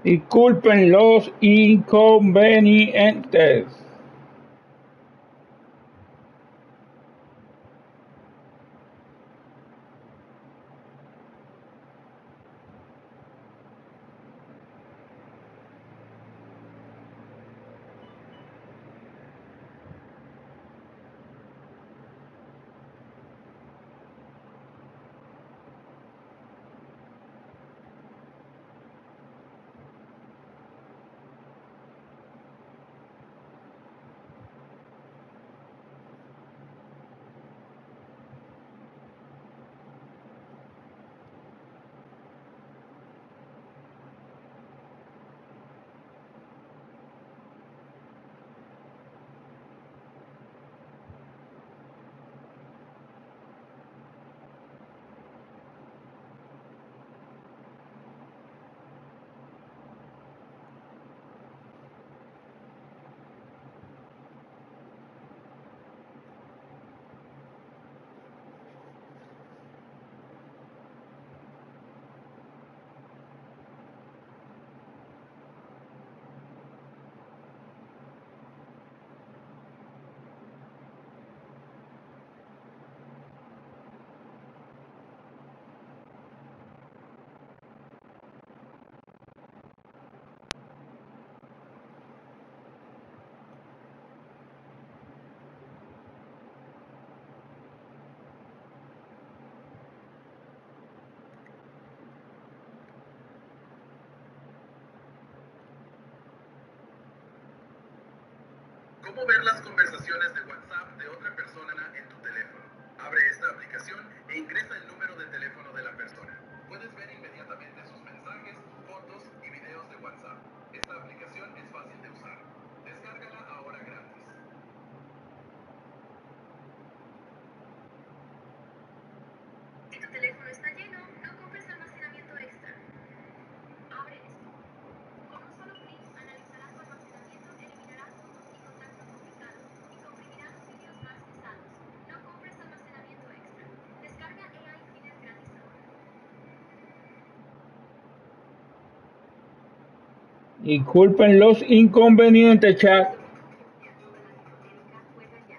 Disculpen los inconvenientes. ¿Cómo ver las conversaciones de WhatsApp de otra persona en tu teléfono? Abre esta aplicación e ingresa el número de teléfono de la persona. Puedes ver inmediatamente sus mensajes, fotos y videos de WhatsApp. Esta aplicación es fácil de usar. Descárgala ahora gratis. Si tu teléfono está lleno, no compres almacenamiento extra. Abre esto. Con un solo clic analizará tu almacenamiento, eliminará fotos y contactos duplicados y comprimirá los vídeos más pesados. No compres almacenamiento extra. Descarga AI Cleaner gratis ahora. Disculpen los inconvenientes, chat. Juega ya.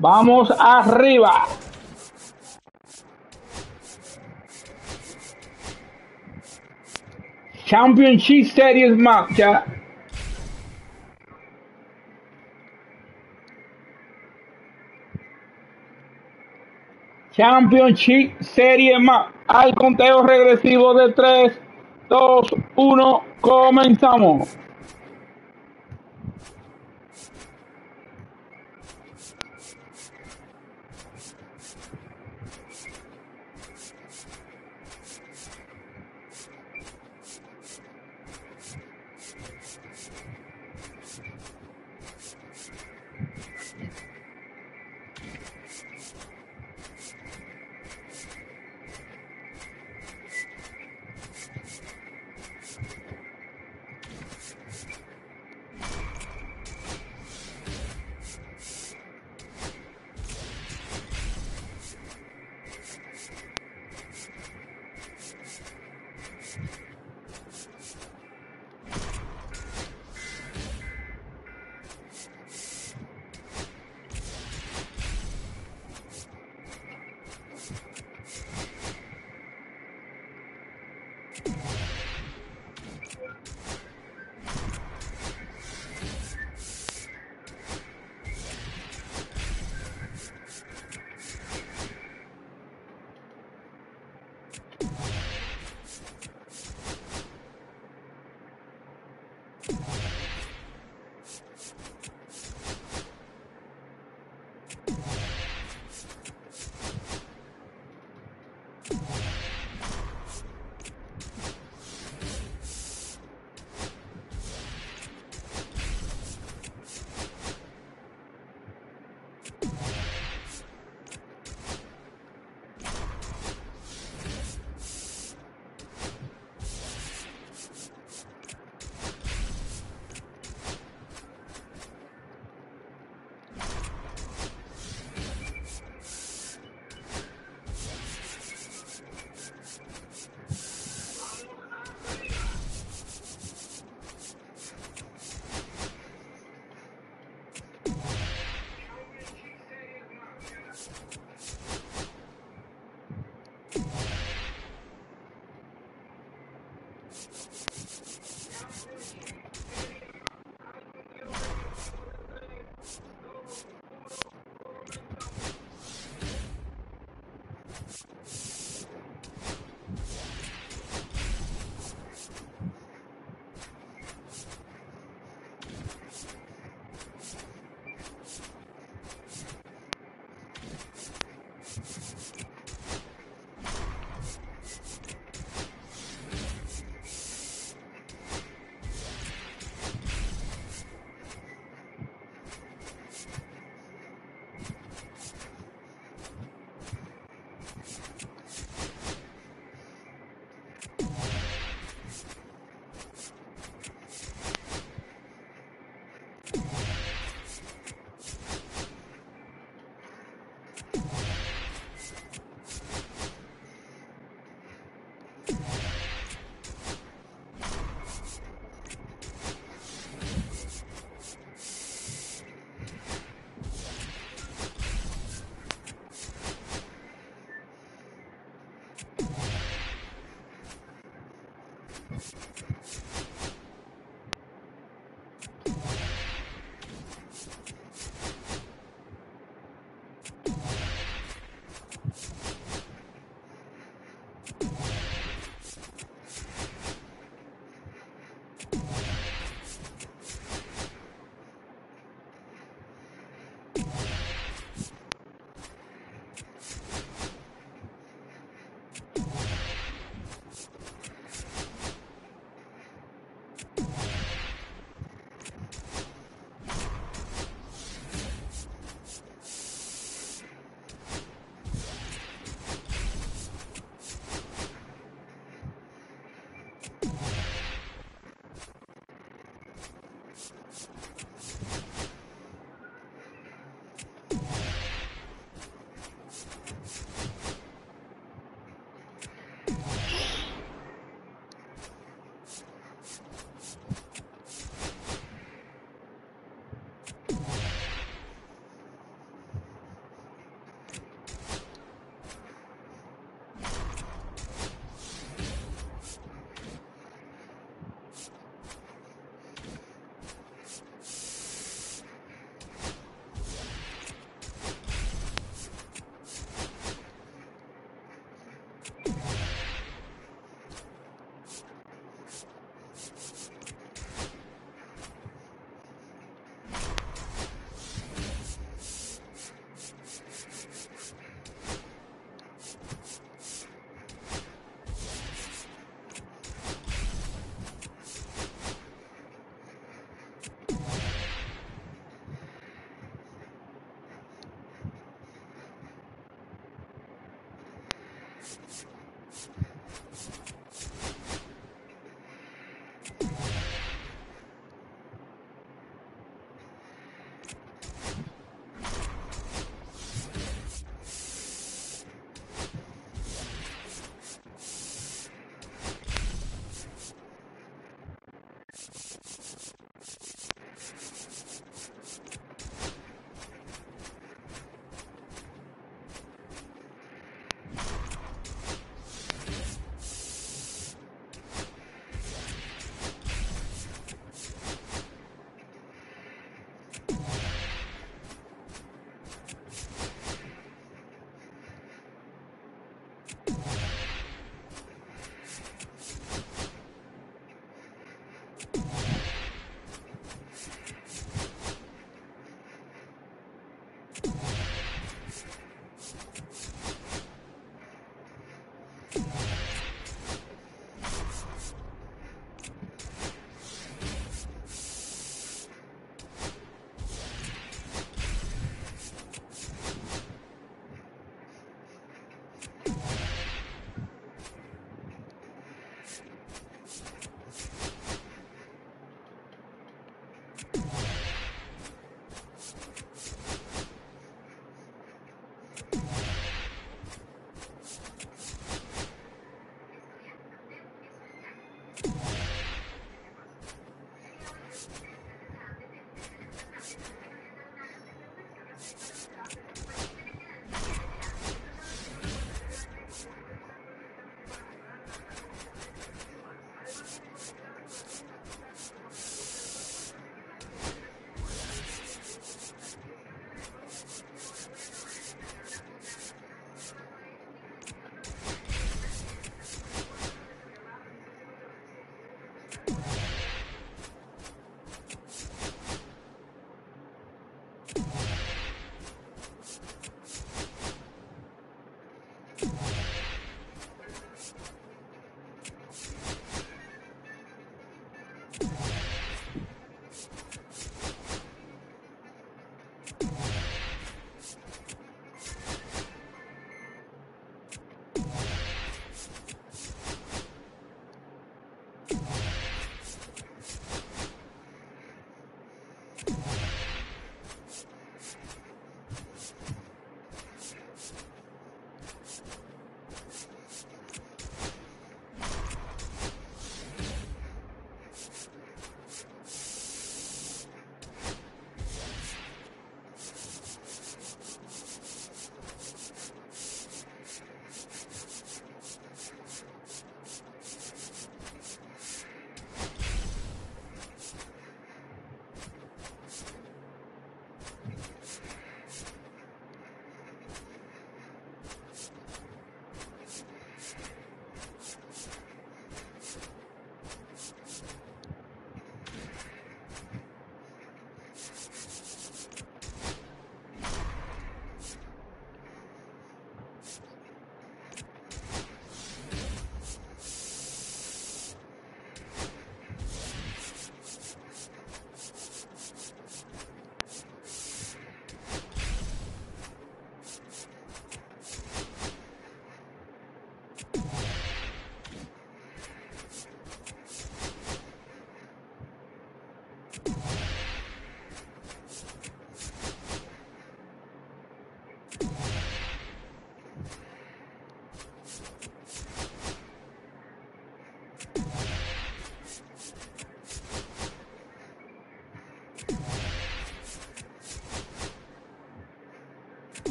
Vamos arriba. Championship Series más, ya. Championship Serie más. Hay conteo regresivo de 3, 2, 1. Comenzamos.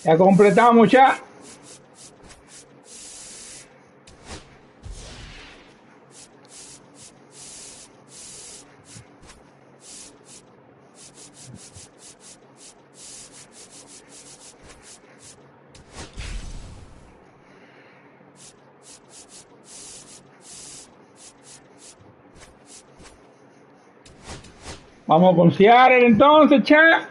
Ya completamos ya. Vamos con Seattle entonces, cha.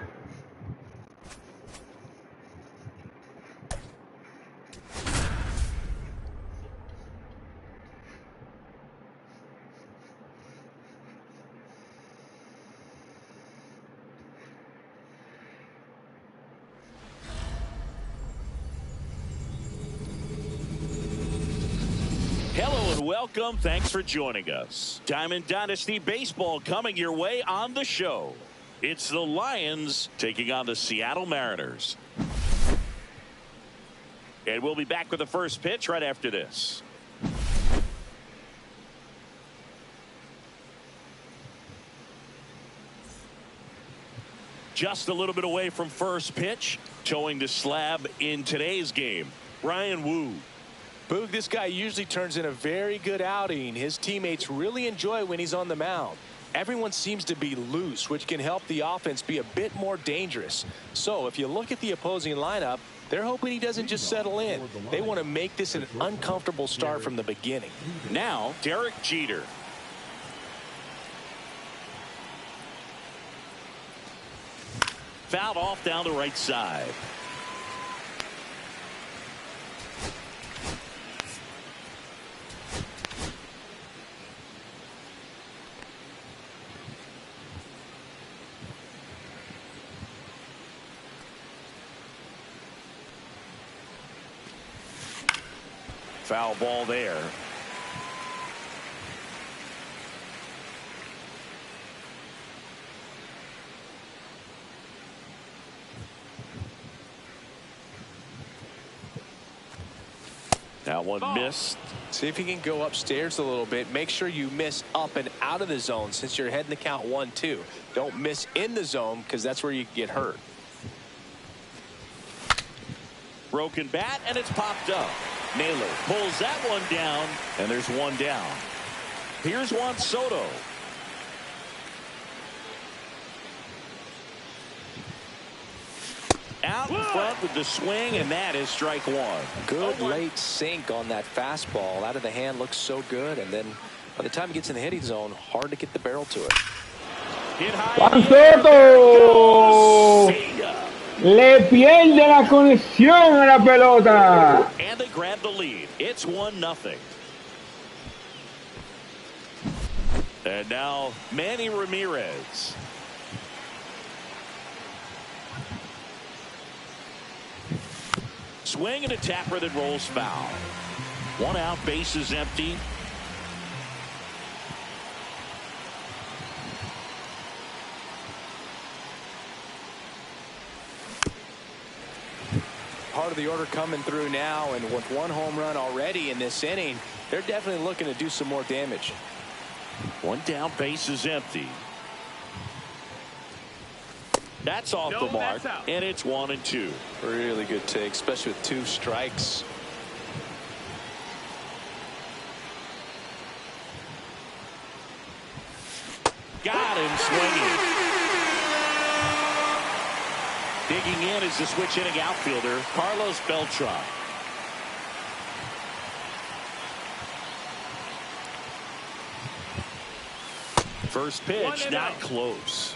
Hello and welcome. Thanks for joining us. Diamond Dynasty Baseball coming your way on the show. It's the Lions taking on the Seattle Mariners. And we'll be back with the first pitch right after this. Just a little bit away from first pitch, towing the slab in today's game, Ryan Wu. Boog, this guy usually turns in a very good outing. His teammates really enjoy when he's on the mound. Everyone seems to be loose, which can help the offense be a bit more dangerous. So if you look at the opposing lineup, they're hoping he doesn't just settle in. They want to make this an uncomfortable start from the beginning. Now, Derek Jeter. Fouled off down the right side. Foul ball there. That one missed. See if you can go upstairs a little bit. Make sure you miss up and out of the zone since you're heading the count 1-2. Don't miss in the zone because that's where you get hurt. Broken bat, and it's popped up. Naylor pulls that one down, and there's one down. Here's Juan Soto. Out in front with the swing, and that is strike one. Good late sink on that fastball. Out of the hand looks so good, and then by the time it gets in the hitting zone, hard to get the barrel to it. Hit high. Juan Soto le pierde la conexión a la pelota. And they grab the lead. It's 1-0. And now Manny Ramirez. Swing and a tapper that rolls foul. 1 out, bases empty. Part of the order coming through now, and with 1 home run already in this inning, they're definitely looking to do some more damage. 1 down, bases empty. That's off the mark, and it's 1-2. Really good take, especially with 2 strikes. Got him swinging. Digging in is the switch hitting outfielder, Carlos Beltran. First pitch, not close.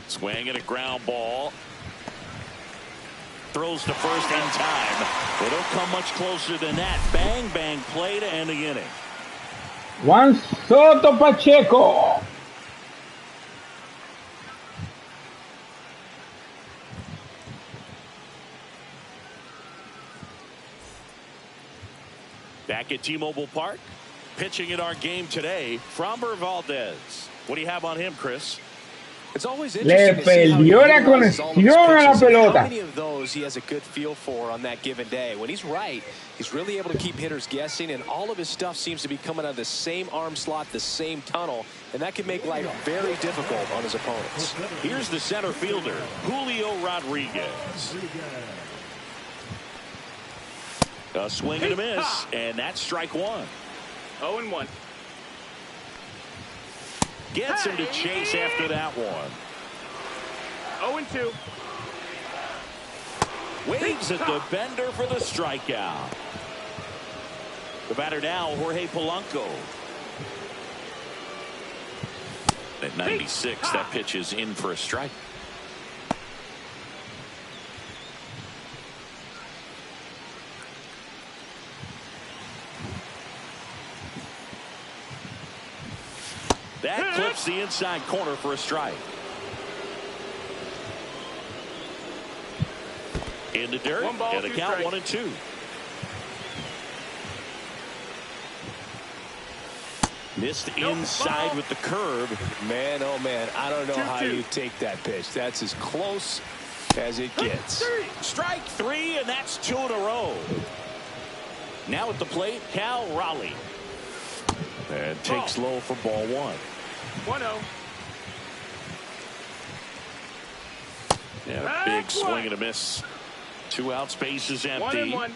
Swing and a ground ball. Throws to first in time. They don't come much closer than that. Bang, bang play to end the inning. Juan Soto Pacheco. Back at T-Mobile Park. Pitching in our game today, Framber Valdez. What do you have on him, Chris? It's always Le interesting to see how he perdió la utilizes all of his conexión a la pitches and how pelota. many of those he has a good feel for on that given day. When he's right, he's really able to keep hitters guessing, and all of his stuff seems to be coming out of the same arm slot, the same tunnel, and that can make life very difficult on his opponents. Here's the center fielder, Julio Rodriguez. A swing and a miss, and that's strike 1. 0-1. Gets him to chase after that one. 0-2. Waves at the bender for the strikeout. The batter now, Jorge Polanco. At 96, that pitch is in for a strike. That clips the inside corner for a strike. In the dirt, One ball, and the two count strikes. 1-2. Missed inside with the curve. Man, oh man, I don't know how 2-2. you take that pitch. That's as close as it gets. Strike 3, and that's 2 in a row. Now at the plate, Cal Raleigh. And takes low for ball 1. 1-0. Yeah, a big swing and a miss. 2 outs, bases empty. 1-1.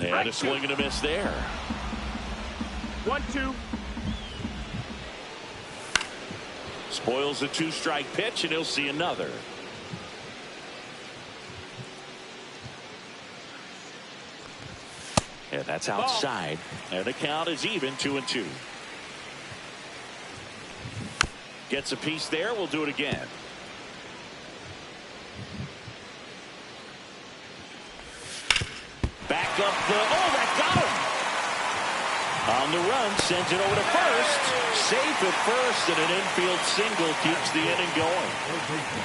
And a swing and a miss there. 1-2. Spoils the 2-strike pitch, and he'll see another. And that's outside. And the count is even, 2-2. Gets a piece there. We'll do it again. Back up the. Oh, that On the run, sends it over to first. Safe at first, and an infield single keeps the inning going.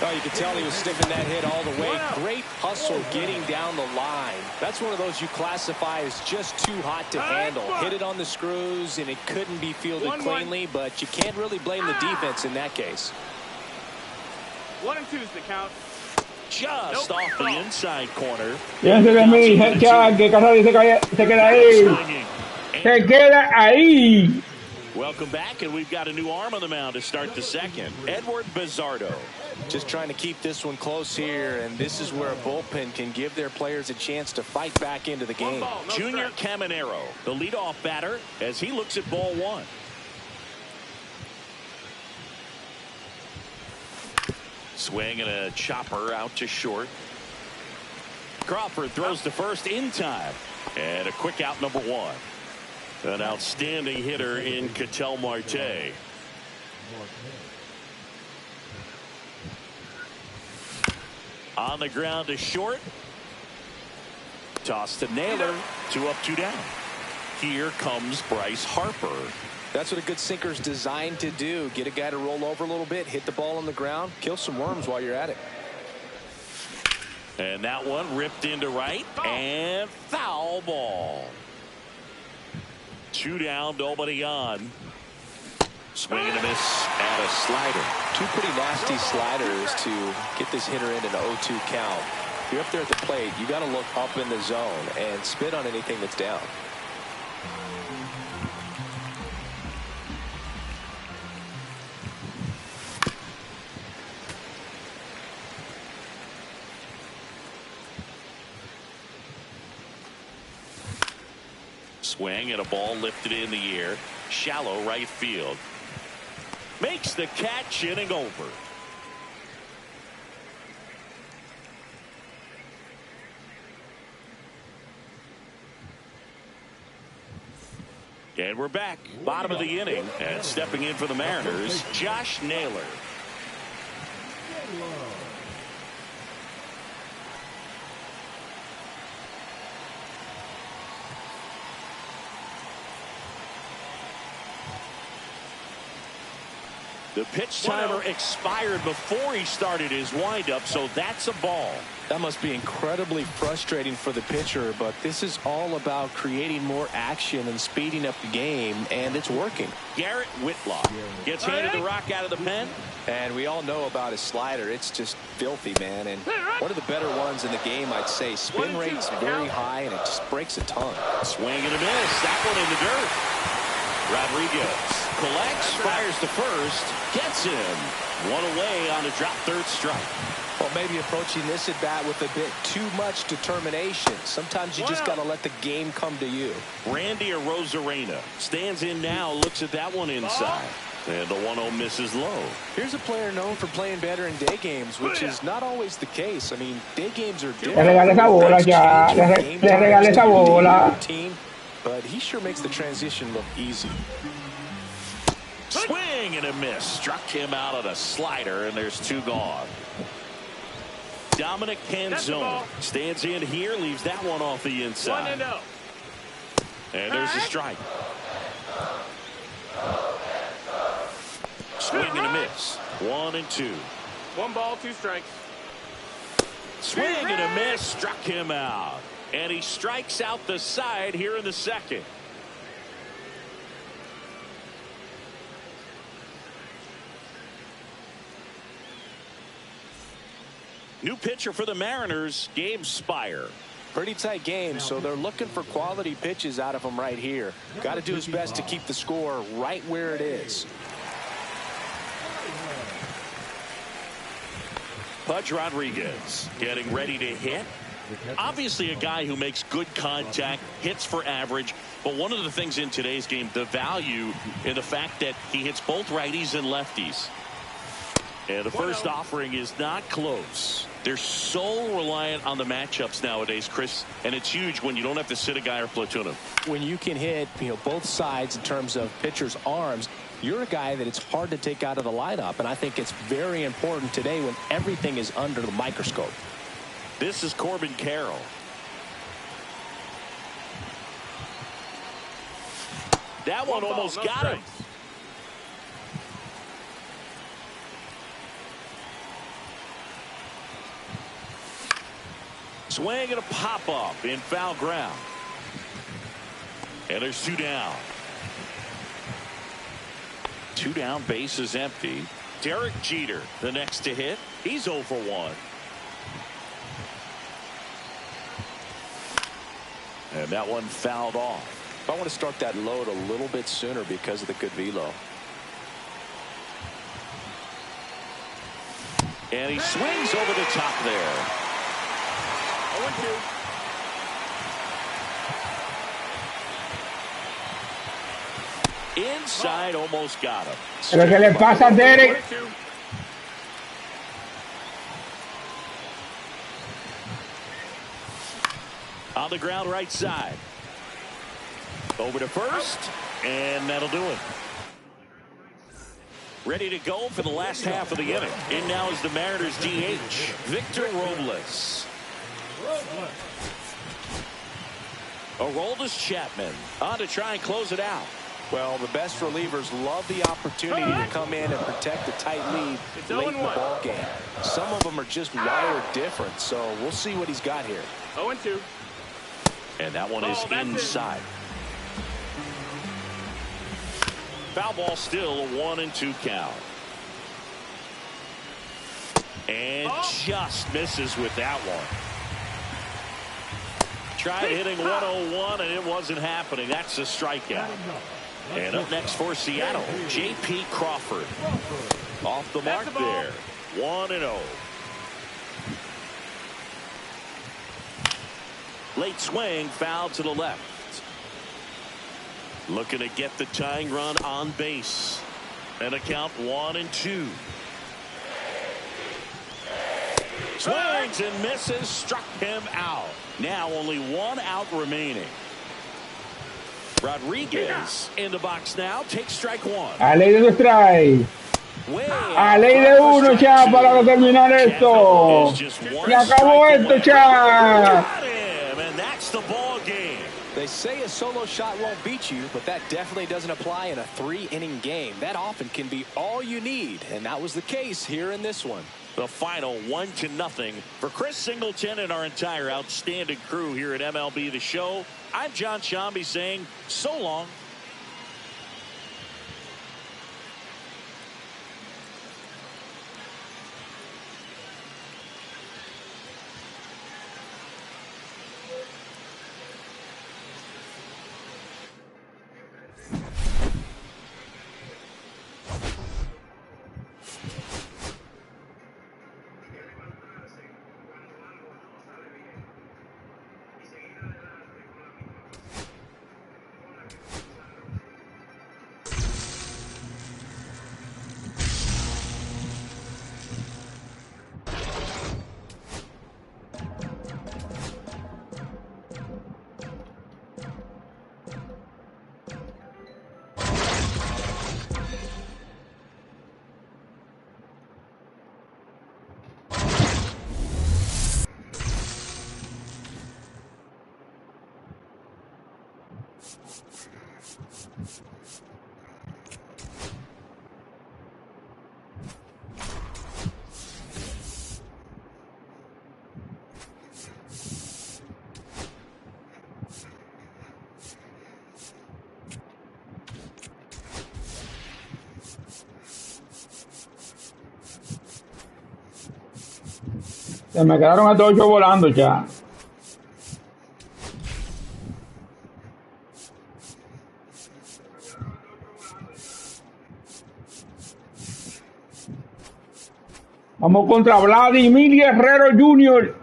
Oh, you can tell he was sniffing that hit all the way. Great hustle getting down the line. That's one of those you classify as just too hot to handle. Hit it on the screws, and it couldn't be fielded cleanly, but you can't really blame the defense in that case. 1 and 2's the count. Just off the inside corner. Fíjense de mí, chaval, que Casali se queda ahí. Se queda ahí. Welcome back, and we've got a new arm on the mound to start the second. Edward Bizzardo. Just trying to keep this one close here, and this is where a bullpen can give their players a chance to fight back into the game. Junior Caminero, the leadoff batter, as he looks at ball one. Swing and a chopper out to short. Crawford throws to first in time. And a quick out, number one. An outstanding hitter in Ketel Marte. On the ground to short. Toss to Naylor. 2 up, 2 down. Here comes Bryce Harper. That's what a good sinker is designed to do. Get a guy to roll over a little bit, hit the ball on the ground, kill some worms while you're at it. And that one ripped into right, and foul ball. 2 down, nobody on. Swing and a miss at a slider. 2 pretty nasty sliders to get this hitter in an 0-2 count. If you're up there at the plate, you got to look up in the zone and spit on anything that's down. Swing and a ball lifted in the air. Shallow right field. Makes the catch, inning over. And we're back. Bottom of the inning. And stepping in for the Mariners, Josh Naylor. The pitch timer expired before he started his windup, so that's a ball. That must be incredibly frustrating for the pitcher, but this is all about creating more action and speeding up the game, and it's working. Garrett Whitlock gets handed the rock out of the pen. And we all know about his slider. It's just filthy, man. And one of the better ones in the game, I'd say. Spin rate's very high, and it just breaks a ton. Swing and a miss. That one in the dirt. Rodriguez collects, fires to first, gets him. 1 away on a drop third strike. Well, maybe approaching this at bat with a bit too much determination. Sometimes you just got to let the game come to you. Randy Arozarena stands in now, looks at that one inside. And the 1-0 misses low. Here's a player known for playing better in day games, which is not always the case. I mean, day games are different. Le regalé esa bola ya. Le regalé esa bola. But he sure makes the transition look easy. Swing and a miss. Struck him out on a slider, and there's 2 gone. Dominic Canzone stands in here, leaves that one off the inside. 1-0. And there's a strike. Swing and a miss. 1-2. 1 ball, 2 strikes. Swing and a miss. Struck him out. And he strikes out the side here in the second. New pitcher for the Mariners, Gabe Spire. Pretty tight game, so they're looking for quality pitches out of him right here. Got to do his best to keep the score right where it is. Pudge Rodriguez getting ready to hit. Obviously a guy who makes good contact, hits for average, but one of the things in today's game, the value in the fact that he hits both righties and lefties. And the first offering is not close. They're so reliant on the matchups nowadays, Chris, and it's huge when you don't have to sit a guy or platoon him. When you can hit, both sides in terms of pitchers' arms, you're a guy that it's hard to take out of the lineup, and I think it's very important today when everything is under the microscope. This is Corbin Carroll. That one almost got him. Swing and a pop-up in foul ground. And there's 2 down. 2 down, base is empty. Derek Jeter, the next to hit. He's 0 for 1. And that one fouled off. I want to start that load a little bit sooner because of the good velo. And he swings over the top there. 0-2. Inside, almost got him. Pero ¿qué le pasa a Derek? 1-2. On the ground right side. Over to first. And that'll do it. Ready to go for the last half of the inning. In now is the Mariners DH, Victor Robles. Aroldis Chapman on to try and close it out. Well, the best relievers love the opportunity to come in and protect a tight lead late in the ball game. Some of them are just wired different, so we'll see what he's got here. 0-2. And that one is inside. Foul ball, still a 1-2 count. And just misses with that one. Tried hitting 101 and it wasn't happening. That's a strikeout. And up next for Seattle, J.P. Crawford. Off the mark there. 1-0. Late swing, foul to the left. Looking to get the tying run on base. And a count 1-2. Swings and misses, struck him out. Now only 1 out remaining. Rodriguez in the box now, takes strike 1. A ley de 2 strikes. A ley de 1 ya para terminar esto. Se acabó esto ya. And that's the ball game. They say a solo shot won't beat you, but that definitely doesn't apply in a 3-inning game. That often can be all you need, and that was the case here in this one. The final 1-0 for Chris Singleton and our entire outstanding crew here at MLB The Show. I'm John Shambi saying so long. Se me quedaron hasta 8 volando ya. Vamos contra Vladimir Guerrero Jr.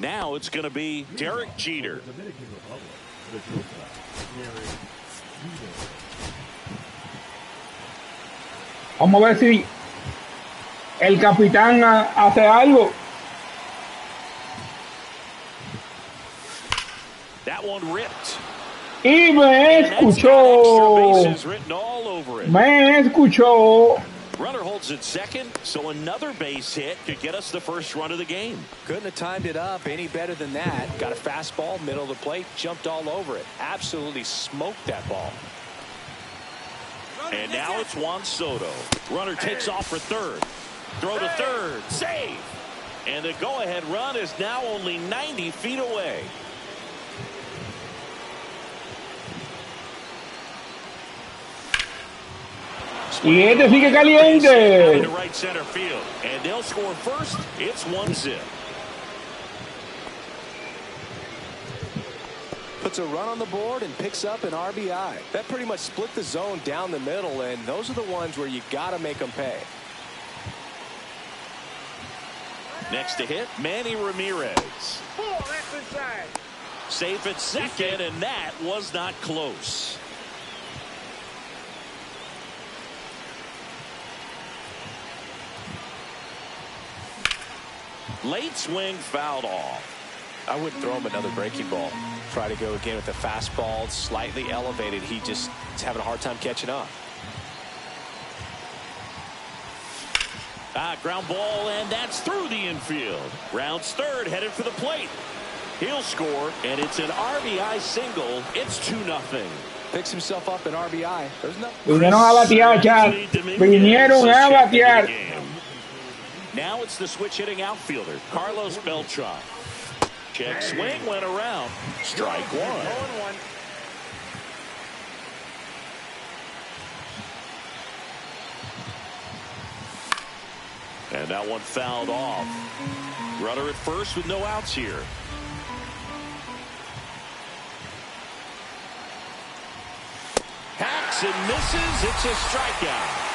Now it's going to be Derek Jeter. Vamos a ver si el capitán hace algo. That one ripped. Y me escuchó. Me escuchó. Runner holds at second, so another base hit could get us the first run of the game. Couldn't have timed it up any better than that. Got a fastball, middle of the plate, jumped all over it. Absolutely smoked that ball. And now it's Juan Soto. Runner takes off for third. Throw to third. Save. And the go-ahead run is now only 90 feet away. Y este sigue caliente. To right center field. And they'll score first. It's 1-0. Puts a run on the board and picks up an RBI. That pretty much split the zone down the middle, and those are the ones where you got to make them pay. Next to hit, Manny Ramirez. Oh, that's inside. Safe at second, and that was not close. Late swing fouled off. I wouldn't throw him another breaking ball. Try to go again with the fastball slightly elevated. He just is having a hard time catching up. Ground ball, and that's through the infield. Rounds third, headed for the plate. He'll score, and it's an RBI single. It's 2-0. Picks himself up an RBI. There's no. Vinieron a batear, chat. Vinieron a batear. Now it's the switch hitting outfielder, Carlos Beltran. Check swing went around. Strike one. And that one fouled off. Runner at first with no outs here. Hacks and misses. It's a strikeout.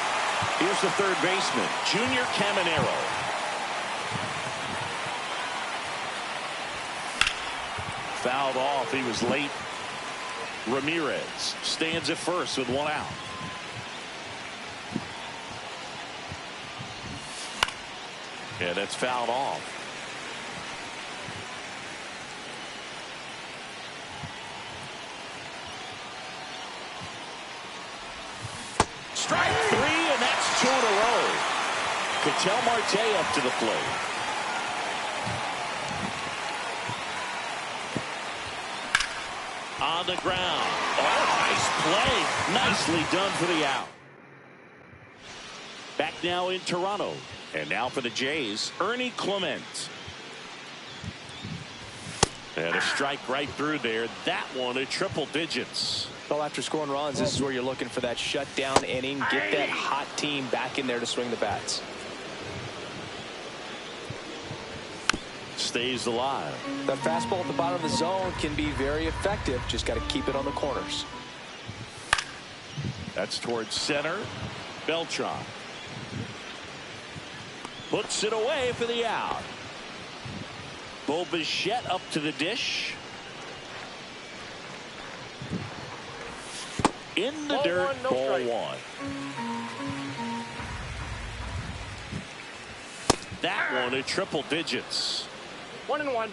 Here's the third baseman, Junior Caminero. Fouled off. He was late. Ramirez stands at first with one out. Yeah, that's fouled off. Strike three, and that's 2 in a row. Ketel Marte up to the plate. On the ground. Oh, nice play. Nicely done for the out. Back now in Toronto. And now for the Jays, Ernie Clement. And a strike right through there. That one at triple digits. Well, after scoring runs, this is where you're looking for that shutdown inning. Get that hot team back in there to swing the bats. Stays alive. That fastball at the bottom of the zone can be very effective. Just got to keep it on the corners. That's towards center. Beltran puts it away for the out. Bo Bichette up to the dish. In the dirt, ball one. That one at triple digits. 1-1.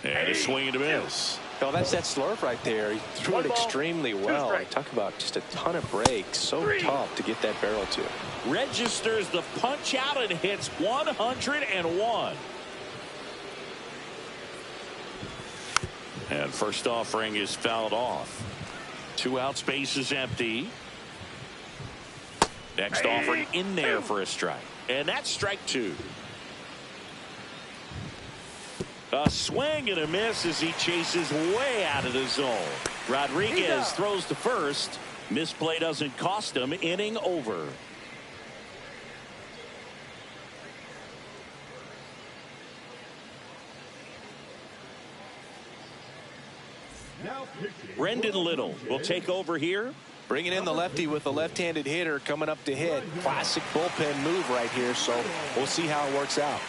And a swing and a miss. Well, that's that slurve right there. He threw it extremely well. Talk about just a ton of breaks. So tough to get that barrel to. Registers the punch out and hits 101. And first offering is fouled off. 2 outs, base is empty. Next offering in there for a strike. And that's strike 2. A swing and a miss as he chases way out of the zone. Rodriguez throws to first. Misplay doesn't cost him. Inning over. Brendan Little will take over here. Bringing in the lefty with a left-handed hitter coming up to hit. Classic bullpen move right here, so we'll see how it works out.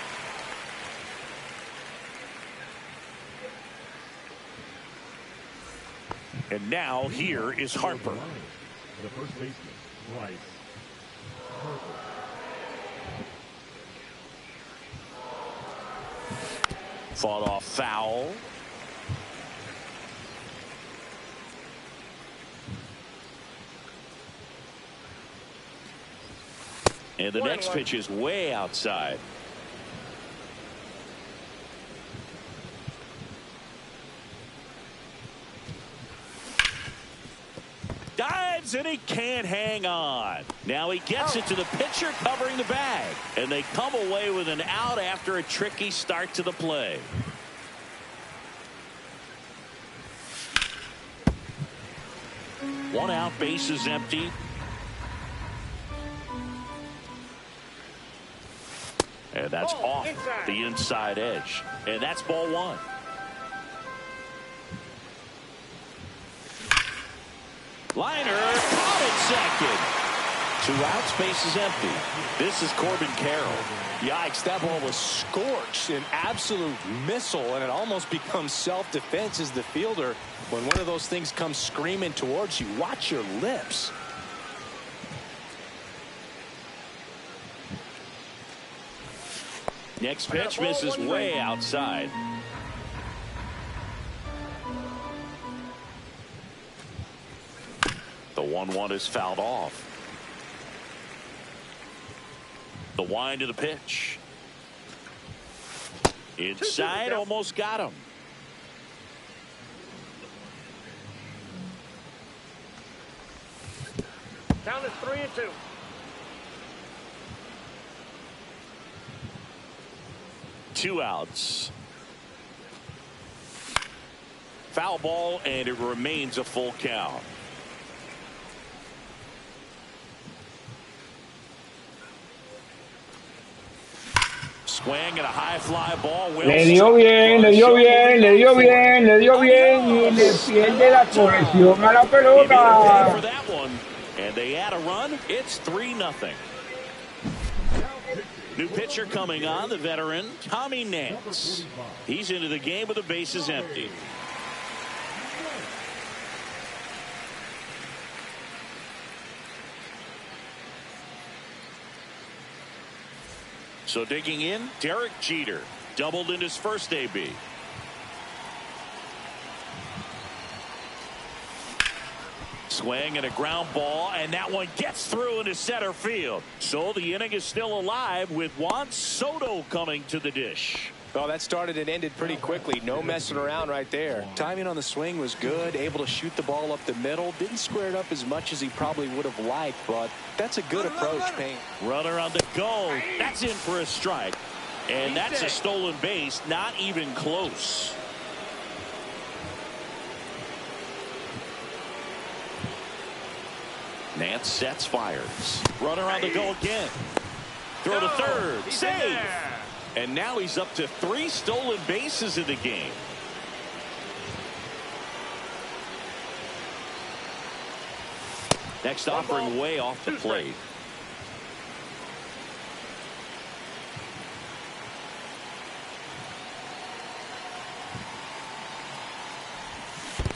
And now here is Harper. The first baseman, Bryce Harper. Fought off foul. And the next pitch is way outside. Dives and he can't hang on. Now he gets it to the pitcher covering the bag. And they come away with an out after a tricky start to the play. One out, bases empty. And that's off the inside edge. And that's ball one. Liner caught at second. 2 outs, bases empty. This is Corbin Carroll. Yikes, that ball was scorched, an absolute missile, and it almost becomes self-defense as the fielder. When one of those things comes screaming towards you, watch your lips. Next pitch misses way outside. The 1-1 is fouled off. The wind of the pitch. Inside, almost got him. Count is 3-2. Two outs. Foul ball, and it remains a full count. Swing and a high fly ball. Le dio bien, le dio bien, le dio bien, le dio bien y le pierde la conexión a la pelota. For that one, and they add a run. It's 3-0. New pitcher coming on, the veteran Tommy Nance. He's into the game with the bases empty. So digging in, Derek Jeter doubled in his first AB. Swing and a ground ball, and that one gets through into center field. So the inning is still alive with Juan Soto coming to the dish. Well, that started and ended pretty quickly. No messing around right there. Timing on the swing was good. Able to shoot the ball up the middle. Didn't square it up as much as he probably would have liked, but that's a good approach, Payne. Runner on the go. That's in for a strike. And that's a stolen base. Not even close. Nance sets, fires. Runner on the go again. Throw to third. Save. And now he's up to 3 stolen bases in the game. Next offering way off the plate.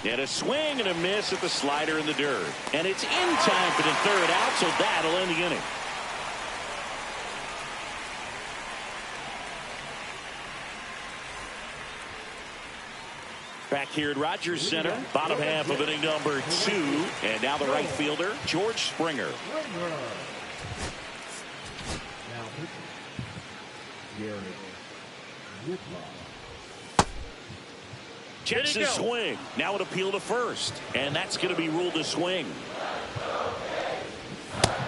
And a swing and a miss at the slider in the dirt. And it's in time for the third out, so that'll end the inning. Back here at Rogers Center, bottom half of inning number 2. And now the right fielder, George Springer. Checks his swing. Now an appeal to first. And that's going to be ruled a swing.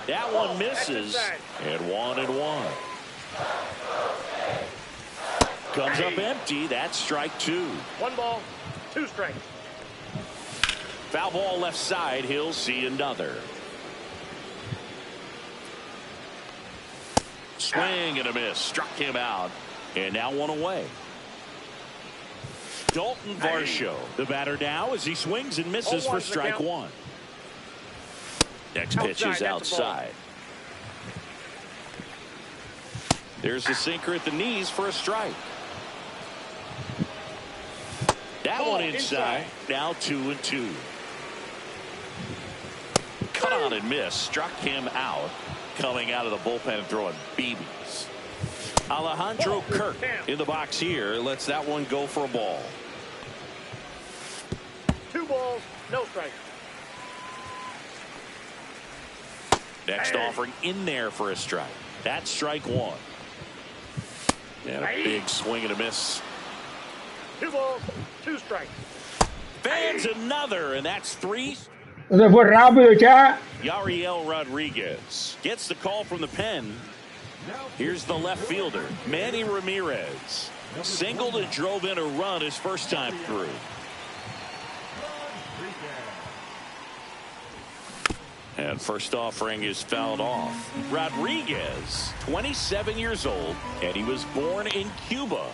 That one misses. And 1-1. Comes up empty. That's strike 2. 1 ball, 2 strikes. Foul ball left side. He'll see another. Swing and a miss. Struck him out. And now 1 away. Dalton Varsho, the batter now, as he swings and misses for strike 1. Next pitch is outside. There's a sinker at the knees for a strike. That one inside. Now 2-2. Cut on and miss. Struck him out. Coming out of the bullpen throwing BBs. Alejandro Kirk in the box here. Lets that one go for a ball. 2 balls, no strike. Next offering in there for a strike. That's strike 1. And a big swing and a miss. 2 balls, 2 strikes. Fans another, and that's 3. Se fue rápido, chat. Yariel Rodriguez gets the call from the pen. Here's the left fielder, Manny Ramirez. Singled and drove in a run his first time through. And first offering is fouled off. Rodriguez, 27 years old, and he was born in Cuba.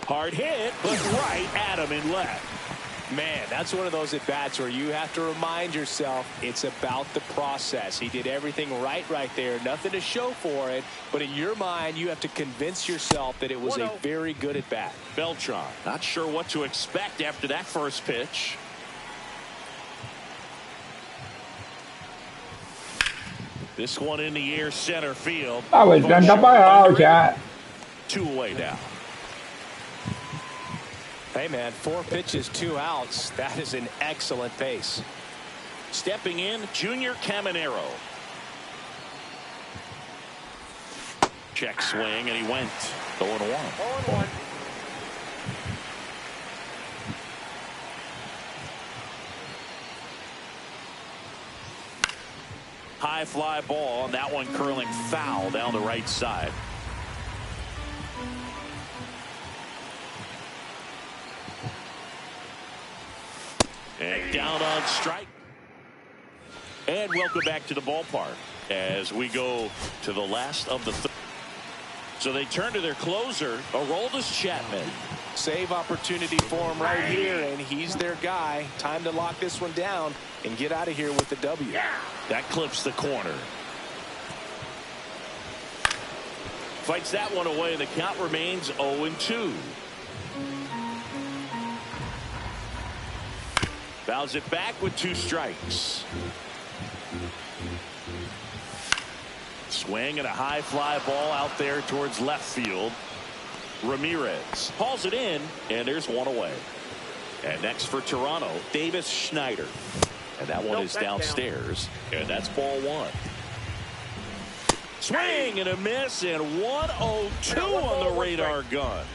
Hard hit, but right at him in left. Man, that's one of those at-bats where you have to remind yourself it's about the process. He did everything right there. Nothing to show for it. But in your mind, you have to convince yourself that it was a very good at-bat. Beltran, not sure what to expect after that first pitch. This one in the air, center field. Beltran está apagado, chat. 2 away now. Hey, man, 4 pitches, 2 outs. That is an excellent pace. Stepping in, Junior Caminero. Check swing, and he went 0-1. 0-1. High fly ball, and that one curling foul down the right side. And down on strike. And welcome back to the ballpark as we go to the last of the third. So they turn to their closer, Aroldis Chapman. Save opportunity for him right here, and he's their guy. Time to lock this one down and get out of here with the W. That clips the corner. Fights that one away, and the count remains 0-2. Fouls it back with 2 strikes. Swing and a high fly ball out there towards left field. Ramirez hauls it in, and there's 1 away. And next for Toronto, Davis Schneider. And that one is downstairs, and that's ball 1. Swing and a miss, and 1-0-2 on the radar gun.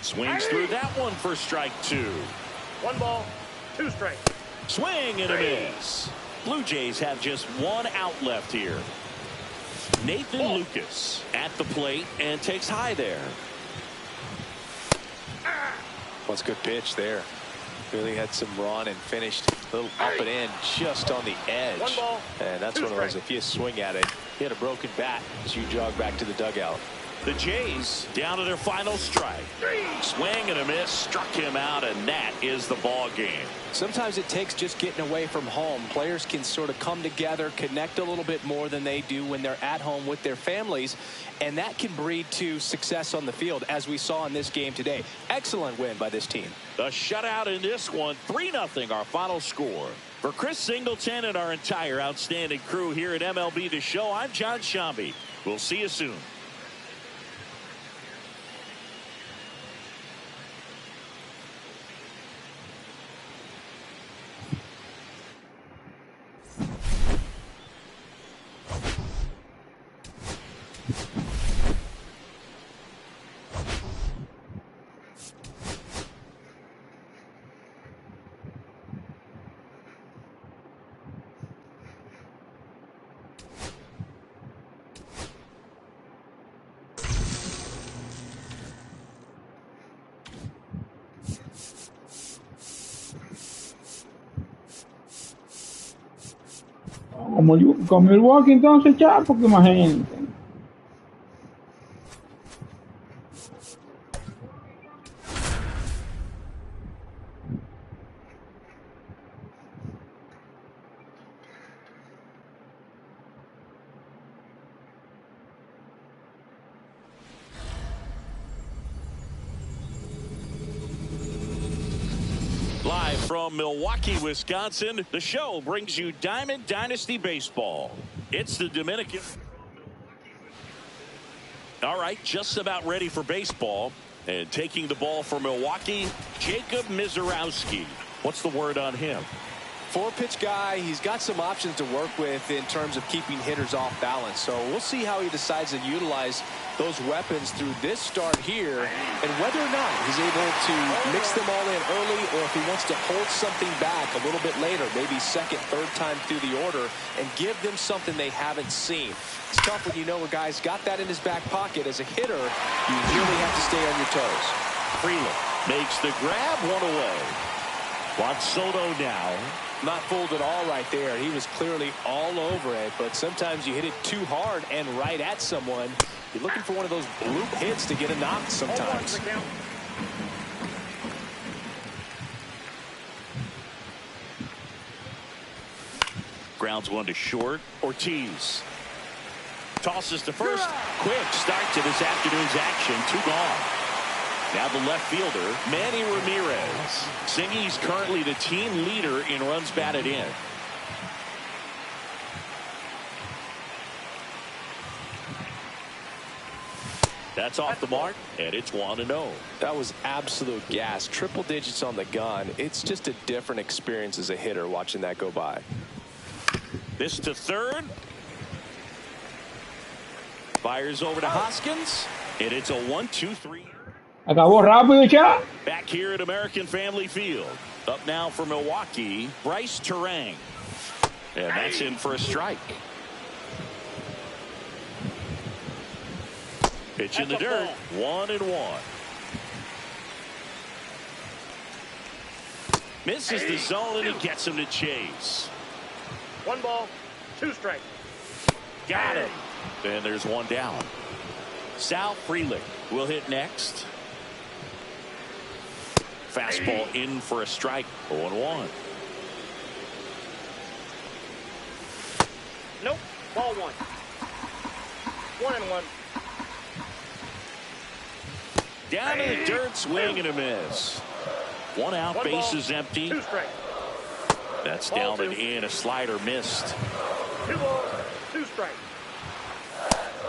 Swings through that one for strike 2. 1 ball, 2 strikes. Swing and a miss. Blue Jays have just 1 out left here. Nathan Lucas at the plate and takes high there. What's a good pitch there. Really had some run and finished a little up and in just on the edge. 1 ball, and that's 2 one of those, strikes. if you swing at it, you had a broken bat as you jog back to the dugout. The Jays down to their final strike. Swing and a miss, struck him out, and that is the ball game. Sometimes it takes just getting away from home. Players can sort of come together, connect a little bit more than they do when they're at home with their families, and that can breed to success on the field, as we saw in this game today. Excellent win by this team. The shutout in this one, 3-0 our final score. For Chris Singleton and our entire outstanding crew here at MLB The Show, I'm John Shambi. We'll see you soon. Con Milwaukee entonces, chat, porque imagínate. Live from Milwaukee, Wisconsin, the show brings you Diamond Dynasty Baseball. It's the Dominican. All right, just about ready for baseball. And taking the ball for Milwaukee, Jacob Misiorowski. What's the word on him? 4-pitch guy. He's got some options to work with in terms of keeping hitters off balance. So we'll see how he decides to utilize those weapons through this start here, and whether or not he's able to mix them all in early, or if he wants to hold something back a little bit later, maybe second, third time through the order, and give them something they haven't seen. It's tough when you know a guy's got that in his back pocket. As a hitter, you really have to stay on your toes. Freeland makes the grab, one away. Juan Soto now. Not fooled at all right there. He was clearly all over it, but sometimes you hit it too hard and right at someone. You're looking for one of those bloop hits to get a knock sometimes. Grounds one to short. Ortiz tosses to first. Quick start to this afternoon's action. 2 gone. Now the left fielder, Manny Ramirez. Singy's currently the team leader in runs batted in. That's off the mark, and it's 1-0. That was absolute gas. Triple digits on the gun. It's just a different experience as a hitter watching that go by. This to third. Fires over to Hoskins, and it's a 1-2-3. Acabó rápido, cha. Back here at American Family Field. Up now for Milwaukee, Bryce Terang. And that's in for a strike. Pitch in the dirt. 1-1. Misses the zone, and he gets him to chase. 1 ball, 2 strikes. Got him. And there's 1 down. Sal Frelick will hit next. Fastball in for a strike. 0-1. Nope. Ball 1. 1-1. Down in the dirt, swing and a miss. 1 out, 1 bases ball, empty. 2 strikes. That's Ball down and 2. in. A slider missed. 2 balls, 2 strikes.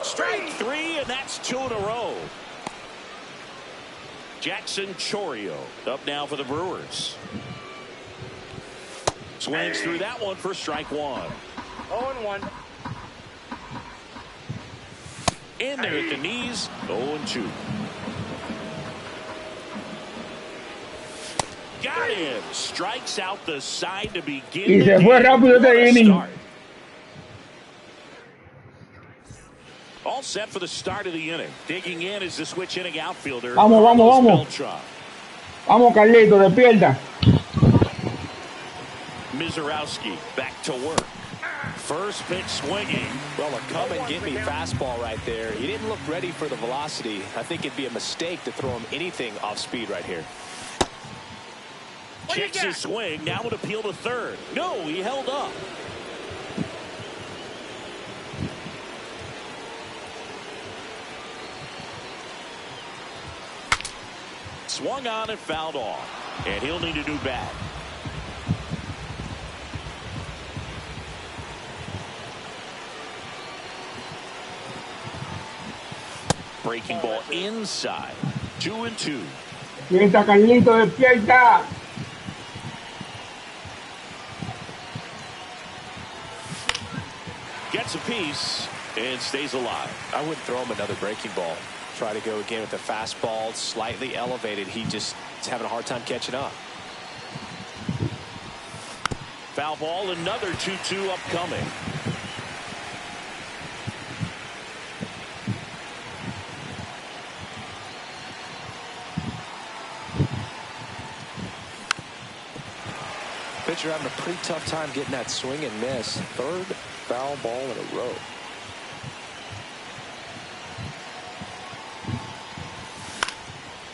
Strike 3, and that's 2 in a row. Jackson Chourio up now for the Brewers. Swings through that one for strike 1. 0-1. In there at the knees, 0-2. Got him. Strikes out the side to begin. Y se fue rápido este inning. Start. All set for the start of the inning. Digging in is the switch inning outfielder. Vamos, vamos, vamos. Vamos, Carlito, despierta. Misiorowski back to work. First pitch swinging. Well, a come and get me fastball right there. He didn't look ready for the velocity. I think it'd be a mistake to throw him anything off speed right here. Checks his swing. Now would appeal to third. No, he held up. Swung on and fouled off. And he'll need a new bat. Breaking ball inside. 2-2. Despierta, Carlito, despierta. Gets a piece and stays alive. I wouldn't throw him another breaking ball. Try to go again with the fastball slightly elevated. He just is having a hard time catching up. Foul ball, another 2-2 upcoming. Pitcher having a pretty tough time getting that swing and miss. Third foul ball in a row.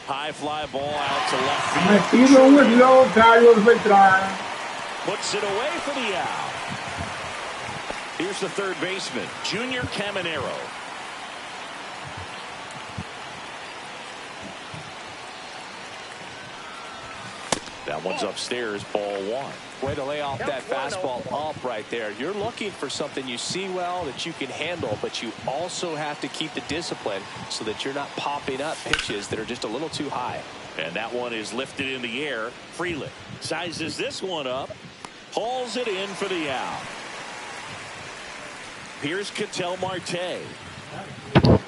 High fly ball out to left field. Metido un slow, Carlos Beltrán. Puts it away for the out. Here's the third baseman, Junior Caminero. That one's upstairs, ball one. Way to lay off that fastball up right there. You're looking for something you see well that you can handle, but you also have to keep the discipline so that you're not popping up pitches that are just a little too high. And that one is lifted in the air. Freeland sizes this one up, hauls it in for the out. Here's Ketel Marte. The second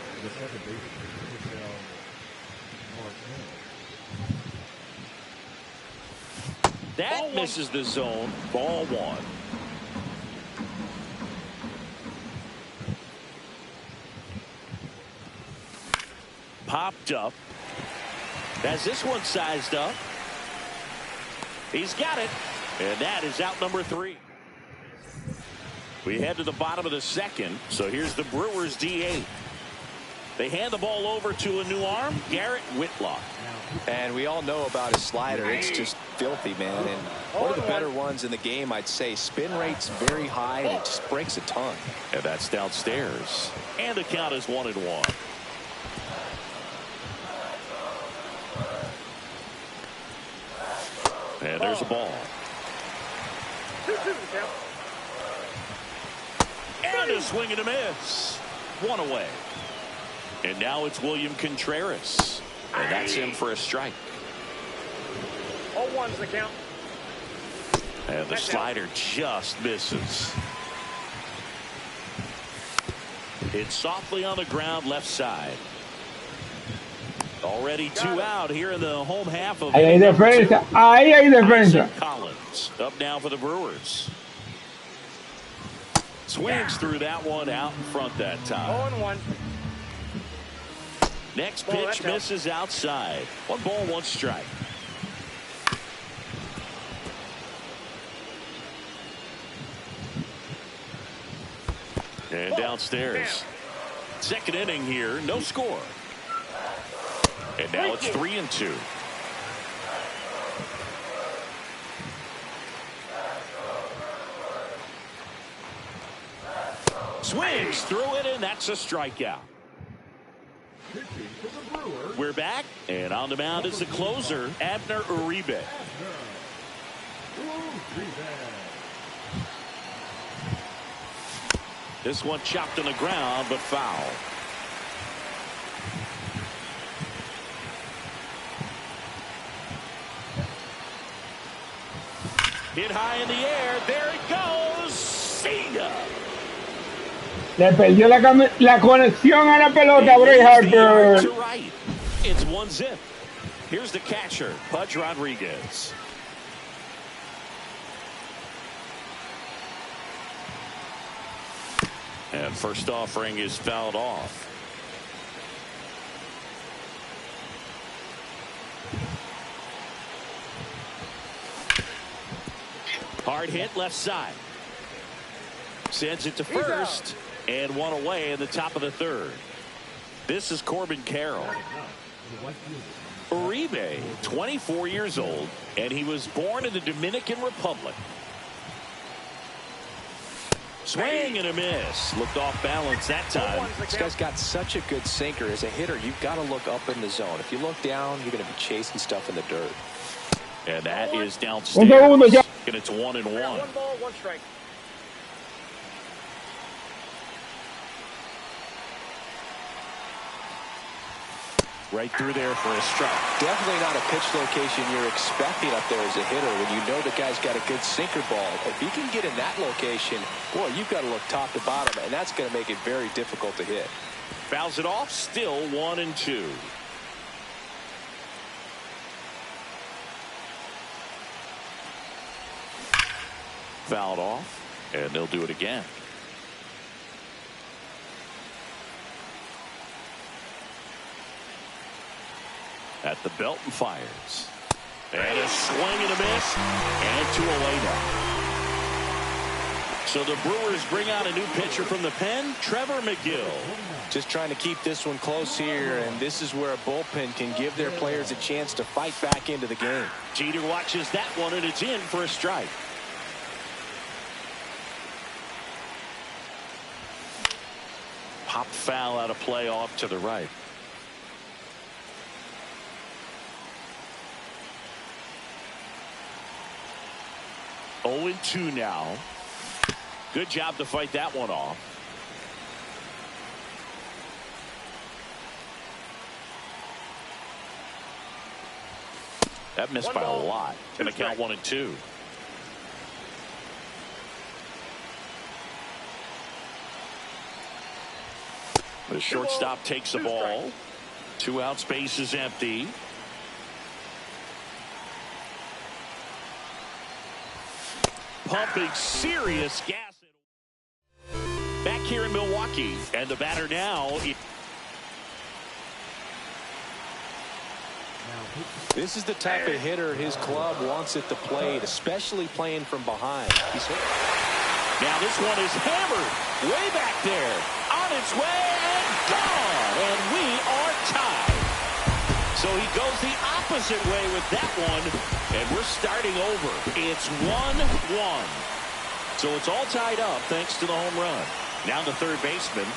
baseman, Ketel Marte. That misses the zone. Ball one. Popped up. Has this one sized up. He's got it. And that is out number 3. We head to the bottom of the second. So here's the Brewers DA. They hand the ball over to a new arm, Garrett Whitlock. And we all know about his slider. It's just filthy, man. And one of the better ones in the game, I'd say. Spin rate's very high, and it just breaks a ton. And that's downstairs. And the count is 1-1. And there's a ball. 2-2 the count. And a swing and a miss. One away. And now it's William Contreras. And that's him for a strike. 0-1's the count. And the slider just misses. It's softly on the ground left side. Already 2 out here in the home half of Ahí hay defensa. Ahí hay defensa. Collins up now for the Brewers. Swings through that one out in front that time. 0-1. Next pitch misses outside. 1 ball, 1 strike. And downstairs. Second inning here, no score. And now it's 3-2. Swings through it, and that's a strikeout. We're back, and on the mound is the closer, Abner Uribe. This one chopped on the ground, but foul. Hit high in the air. There it goes. See ya. Le perdió la conexión a la pelota, Bray Harper. To right. It's 1-0. Here's the catcher, Pudge Rodriguez. And first offering is fouled off. Hard hit left side. Sends it to first. And 1 away in the top of the 3rd. This is Corbin Carroll. Uribe, 24 years old, and he was born in the Dominican Republic. Swing and a miss. Looked off balance that time. This guy's got such a good sinker. As a hitter, you've got to look up in the zone. If you look down, you're going to be chasing stuff in the dirt. And that is downstairs. And it's 1-1. 1 ball, 1 strike. Right through there for a strike. Definitely not a pitch location you're expecting up there as a hitter when you know the guy's got a good sinker ball. If he can get in that location, boy, you've got to look top to bottom, and that's going to make it very difficult to hit. Fouls it off, still 1-2. Fouled off, and they'll do it again. At the belt and fires. And a swing and a miss. And 2 away now. So the Brewers bring out a new pitcher from the pen, Trevor McGill. Just trying to keep this one close here, and this is where a bullpen can give their players a chance to fight back into the game. Jeter watches that one, and it's in for a strike. Pop foul out of play off to the right. 0-2 now. Good job to fight that one off. That missed by a lot. Going to count 1-2. The shortstop takes the ball. 2 out, space is empty. Pumping serious gas. Back here in Milwaukee, and the batter now. This is the type of hitter his club wants at the plate, especially playing from behind. He's hit. Now this one is hammered way back there, on its way and gone, and we are tied. So he goes the opposite way with that one, and we're starting over. It's 1-1. So it's all tied up thanks to the home run. Now the third baseman.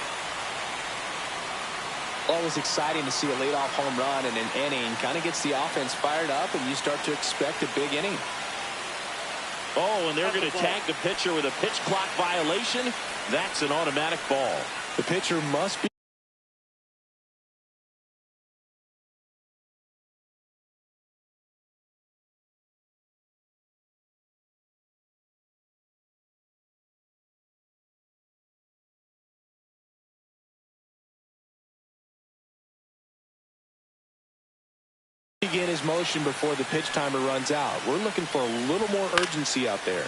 Always exciting to see a leadoff home run in an inning. Kind of gets the offense fired up, and you start to expect a big inning. Oh, and they're going to tag the pitcher with a pitch clock violation. That's an automatic ball. The pitcher must be. Begin his motion before the pitch timer runs out. We're looking for a little more urgency out there.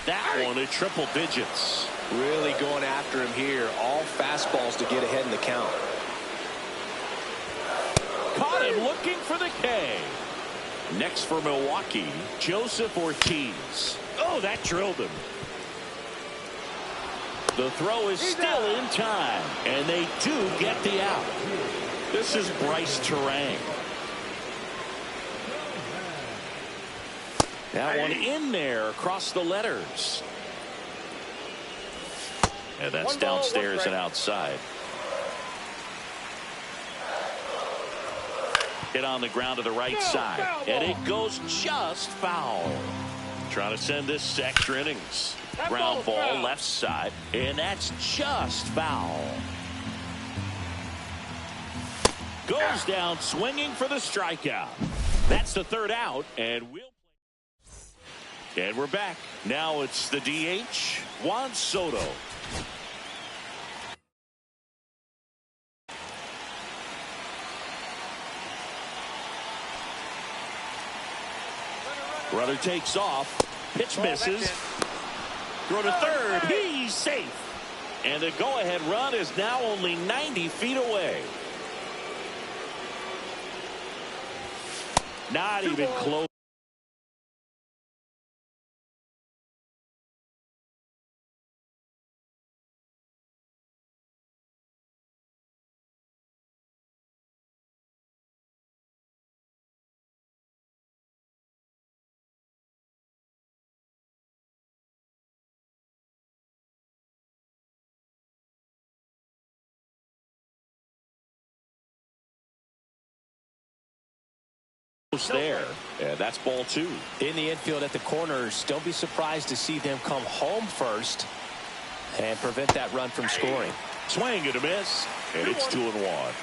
That one at triple digits. Really going after him here. All fastballs to get ahead in the count. Caught him looking for the K. Next for Milwaukee, Joseph Ortiz. Oh, that drilled him. The throw is still in time, and they do get the out. This is Bryce Terang. That one in there across the letters. And that's downstairs and outside. Hit on the ground to the right side, and it goes just foul. Trying to send this to extra innings. Ground ball left side, and that's just foul. Goes down swinging for the strikeout. That's the third out, and we're back. Now it's the DH, Juan Soto. Runner takes off. Pitch misses. Throw to third. He's safe. And the go-ahead run is now only 90 feet away. Not even close. There. Yeah, that's ball 2. In the infield at the corners, don't be surprised to see them come home first and prevent that run from scoring. Swing and a miss, and it's 2-1.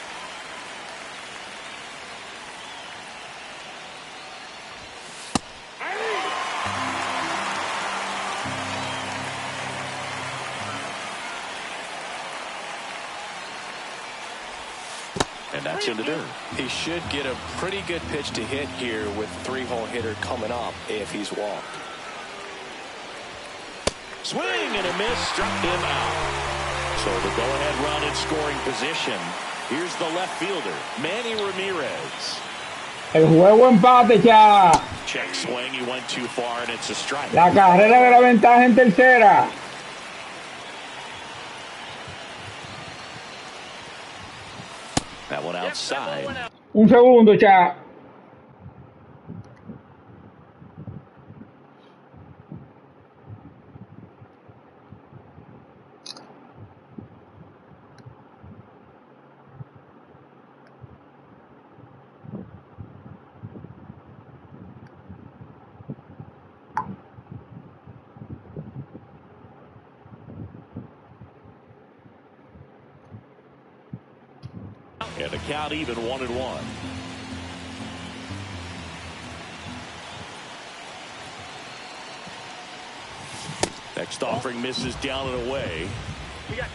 And that's in the dirt. He should get a pretty good pitch to hit here with 3-hole hitter coming up if he's walked. Swing and a miss, struck him out. So the go-ahead run in scoring position. Here's the left fielder, Manny Ramirez. El juego empate ya. Check swing, he went too far and it's a strike. La carrera de la ventaja en tercera. That one outside. Un segundo, cha. And the count even 1-1. Next offering misses down and away.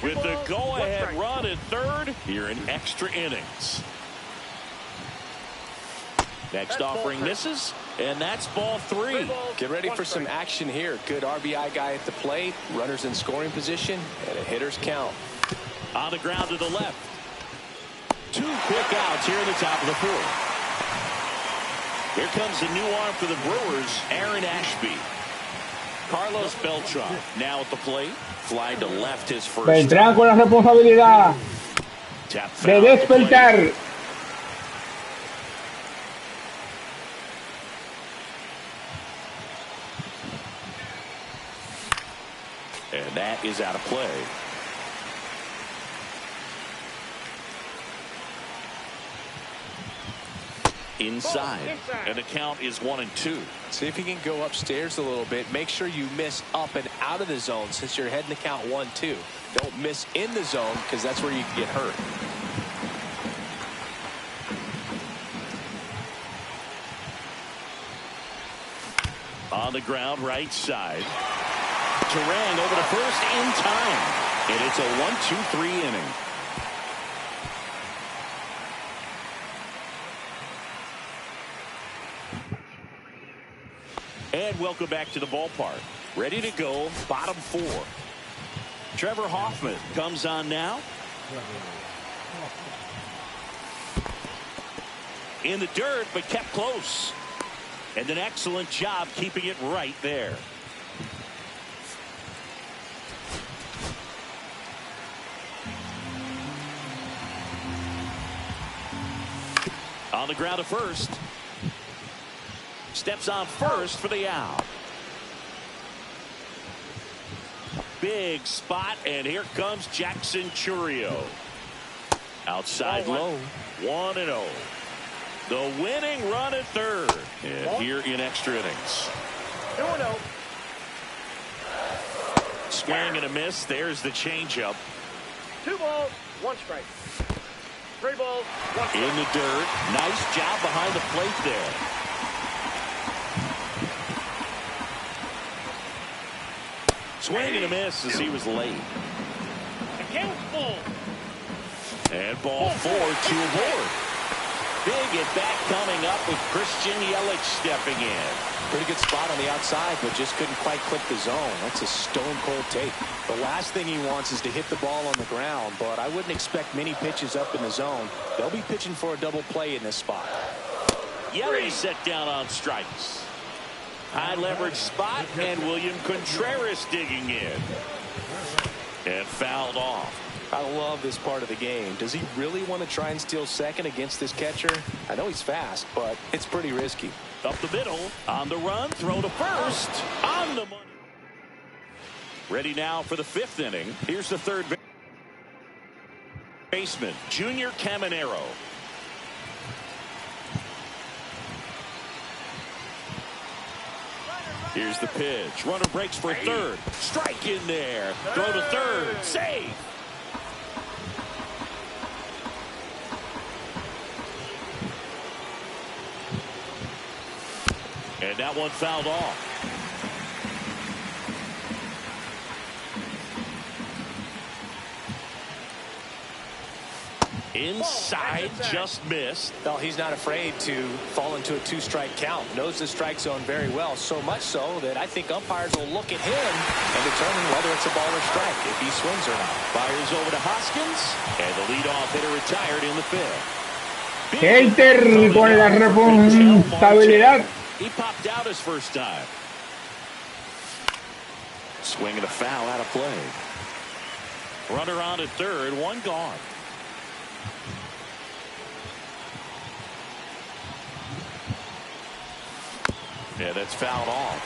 With the go-ahead run at third here in extra innings. Next offering misses, and that's ball 3. Get ready for some action here. Good RBI guy at the plate, runners in scoring position, and a hitter's count. On the ground to the left. 2 quick outs here in the top of the 4th. Here comes the new arm for the Brewers, Aaron Ashby. Carlos Beltran now at the plate. Fly to left his first. Beltrán con la responsabilidad de despertar. And that is out of play. Inside. And the count is 1-2. See if you can go upstairs a little bit. Make sure you miss up and out of the zone since you're heading to count 1-2. Don't miss in the zone because that's where you can get hurt. On the ground, right side. Terang over to first in time. And it's a 1-2-3 inning. And welcome back to the ballpark. Ready to go, bottom 4. Trevor Hoffman comes on now. In the dirt, but kept close. And an excellent job keeping it right there. On the ground to first. Steps on first for the out. Big spot, and here comes Jackson Chourio. Outside low, 1-0. The winning run at third. And here in extra innings. 2-0. Swing and a miss. There's the changeup. 2 balls, 1 strike. 3 balls, 1 strike. In the dirt. Nice job behind the plate there. Swing and a miss as he was late. Against full. And ball 4 to aboard. Big at bat coming up with Christian Yelich stepping in. Pretty good spot on the outside, but just couldn't quite click the zone. That's a stone cold take. The last thing he wants is to hit the ball on the ground, but I wouldn't expect many pitches up in the zone. They'll be pitching for a double play in this spot. Yelich set down on strikes. High leverage spot, and William Contreras digging in. And fouled off. I love this part of the game. Does he really want to try and steal second against this catcher? I know he's fast, but it's pretty risky. Up the middle, on the run, throw to first, on the money. Ready now for the 5th inning. Here's the third baseman, Junior Caminero. Here's the pitch. Runner breaks for third. Strike in there. Throw to third. Save. And that one fouled off. Inside, just missed. Well, he's not afraid to fall into a 2-strike count. Knows the strike zone very well, so much so that I think umpires will look at him and determine whether it's a ball or strike, if he swings or not. Fires over to Hoskins, and the leadoff hitter retired in the 5th. Hater con la responsabilidad. He popped out his first time. Swing and a foul out of play. Runner on at third, 1 gone. Yeah, that's fouled off.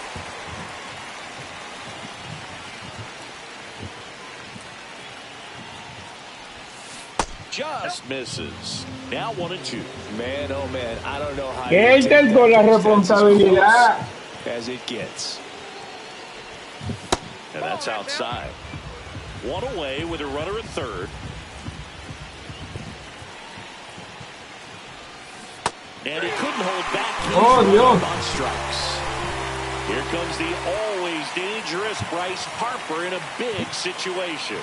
Just misses. Now 1-2. Man, oh man, I don't know how. Hater con la responsabilidad. As it gets. And that's outside. 1 away with a runner at third. And he couldn't hold back. Oh, Dios. On strikes. Here comes the always dangerous Bryce Harper in a big situation.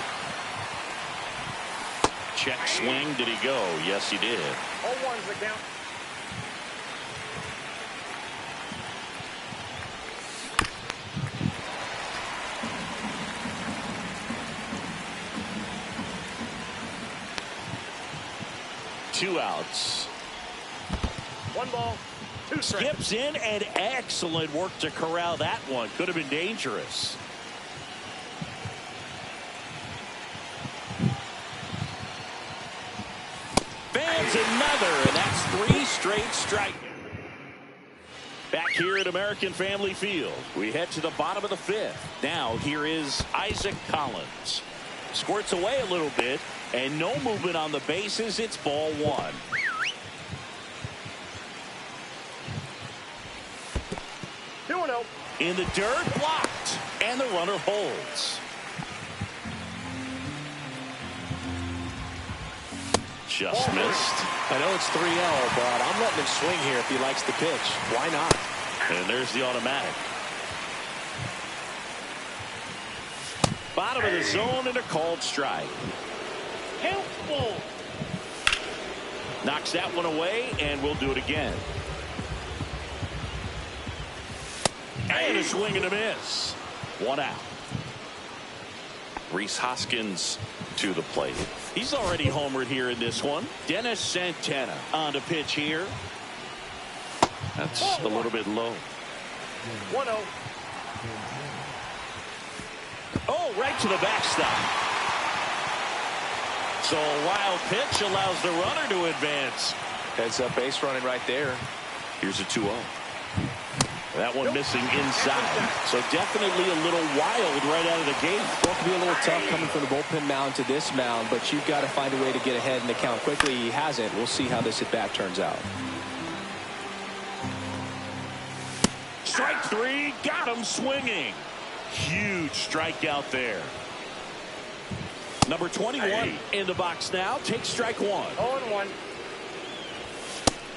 Check swing. Did he go? Yes, he did. 0-1's the count. Two outs. 1 ball, 2 strikes. Skips in, and excellent work to corral that one. Could have been dangerous. Fans another, and that's 3 straight strikes. Back here at American Family Field, we head to the bottom of the 5th. Now here is Isaac Collins. Squirts away a little bit, and no movement on the bases. It's ball 1. In the dirt, blocked, and the runner holds. Just missed. I know it's 3-0, but I'm letting him swing here if he likes the pitch. Why not? And there's the automatic. Bottom of the zone and a called strike. Helpful. Knocks that one away, and we'll do it again. And a swing and a miss. 1 out. Rhys Hoskins to the plate. He's already homered here in this one. Dennis Santana on the pitch here. That's a little bit low. 1-0. Oh, right to the backstop. So a wild pitch allows the runner to advance. Heads up base running right there. Here's a 2-0. That one missing inside. So definitely a little wild right out of the gate. Well, it can be a little tough coming from the bullpen mound to this mound, but you've got to find a way to get ahead in the count quickly. He hasn't. We'll see how this at-bat turns out. Strike 3, got him swinging. Huge strikeout there. Number 21 in the box now. Takes strike 1. 0-1.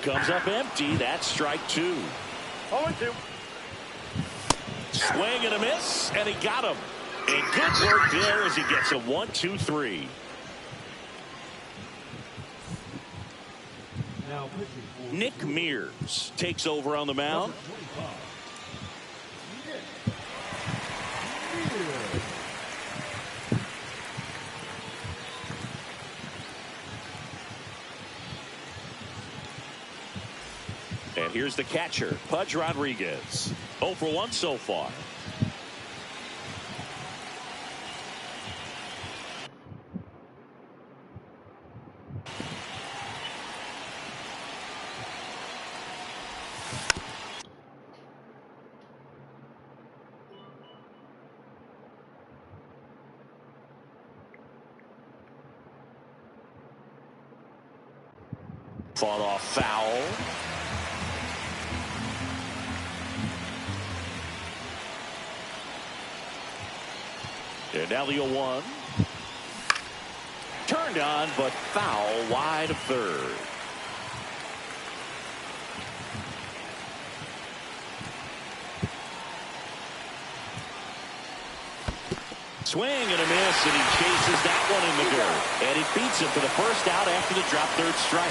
Comes up empty. That's strike 2. 0-2. Swing and a miss, and he got him. And good work there as he gets a 1-2-3. Nick Mears takes over on the mound. And here's the catcher, Pudge Rodriguez. 0 for 1 so far. Fought off foul. And now the 0-1. Turned on, but foul wide of third. Swing and a miss, and he chases that one in the dirt. And he beats him for the first out after the drop third strike.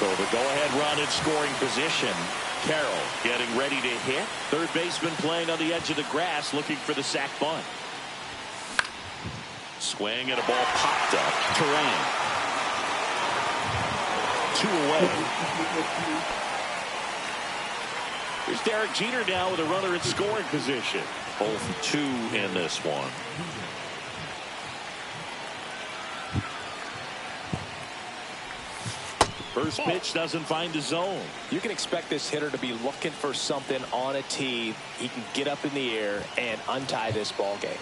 So the go-ahead run in scoring position. Carroll getting ready to hit. Third baseman playing on the edge of the grass looking for the sac bunt. Swing and a ball popped up. Terrain. 2 away. Here's Derek Jeter now with a runner in scoring position. Both 2 in this one. First pitch doesn't find the zone. You can expect this hitter to be looking for something on a tee. He can get up in the air and untie this ball game.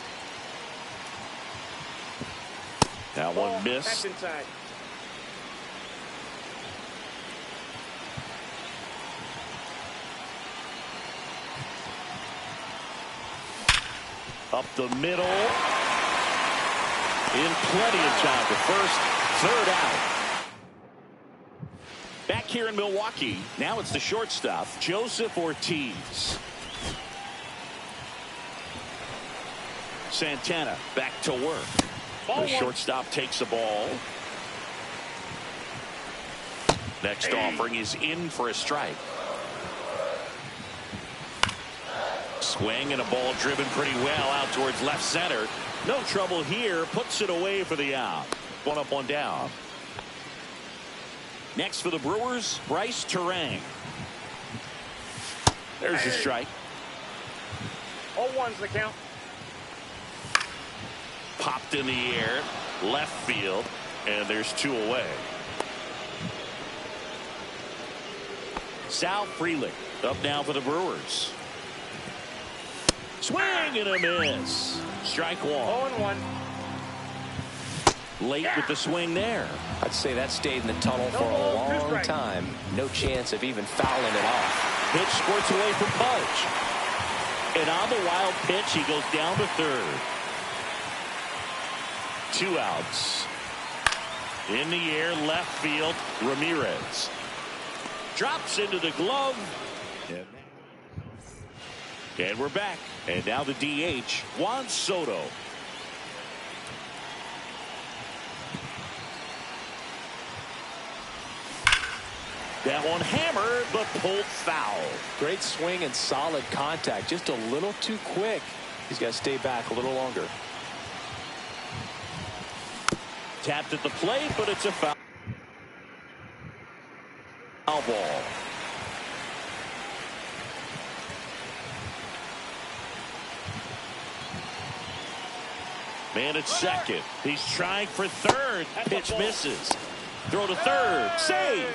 That one missed. That's inside. Up the middle. In plenty of time. The first, third out. Back here in Milwaukee. Now it's the shortstop, Joseph Ortiz. Santana back to work. The shortstop takes the ball. Next offering is in for a strike. Swing and a ball driven pretty well out towards left center. No trouble here. Puts it away for the out. One up, one down. Next for the Brewers, Bryce Terang. There's the strike. 0-1's the count. Popped in the air, left field, and there's 2 away. Sal Frelick up now for the Brewers. Swing and a miss. Strike 1. 0-1. Late with the swing there. I'd say that stayed in the tunnel for a long time. No chance of even fouling it off. Pitch squirts away from Pudge. And on the wild pitch, he goes down to third. 2 outs. In the air, left field, Ramirez. Drops into the glove. And we're back. And now the DH, Juan Soto. That one hammered, but pulled foul. Great swing and solid contact. Just a little too quick. He's got to stay back a little longer. Tapped at the plate, but it's a foul. Foul ball. Man at second. He's trying for third. Pitch misses. Throw to third. Save.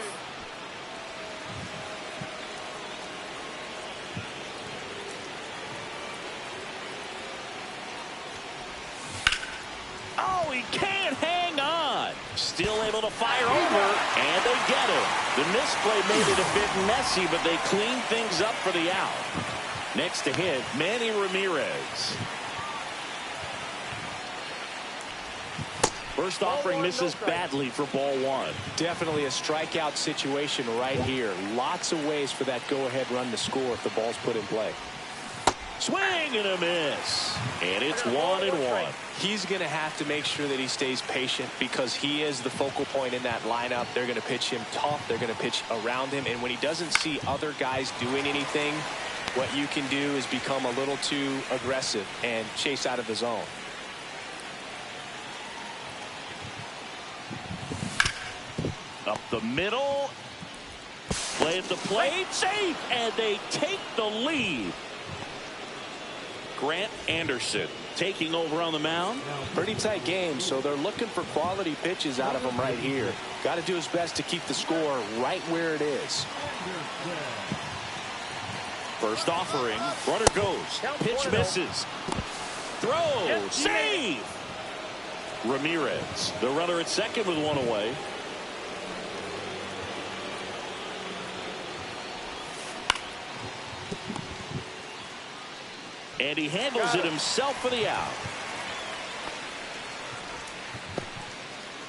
Oh, he can't hang on. Still able to fire over, and they get him. The misplay made it a bit messy, but they clean things up for the out. Next to hit, Manny Ramirez. First offering misses badly for ball 1. Definitely a strikeout situation right here. Lots of ways for that go-ahead run to score if the ball's put in play. Swing and a miss. And it's 1-1. He's going to have to make sure that he stays patient because he is the focal point in that lineup. They're going to pitch him tough. They're going to pitch around him. And when he doesn't see other guys doing anything, what you can do is become a little too aggressive and chase out of the zone. Up the middle. Play at the plate. Safe. And they take the lead. Grant Anderson taking over on the mound. Pretty tight game, so they're looking for quality pitches out of him right here. Got to do his best to keep the score right where it is. First offering. Runner goes. Pitch misses. Throw. Save. Ramirez, the runner at second with 1 away. And he handles it himself for the out.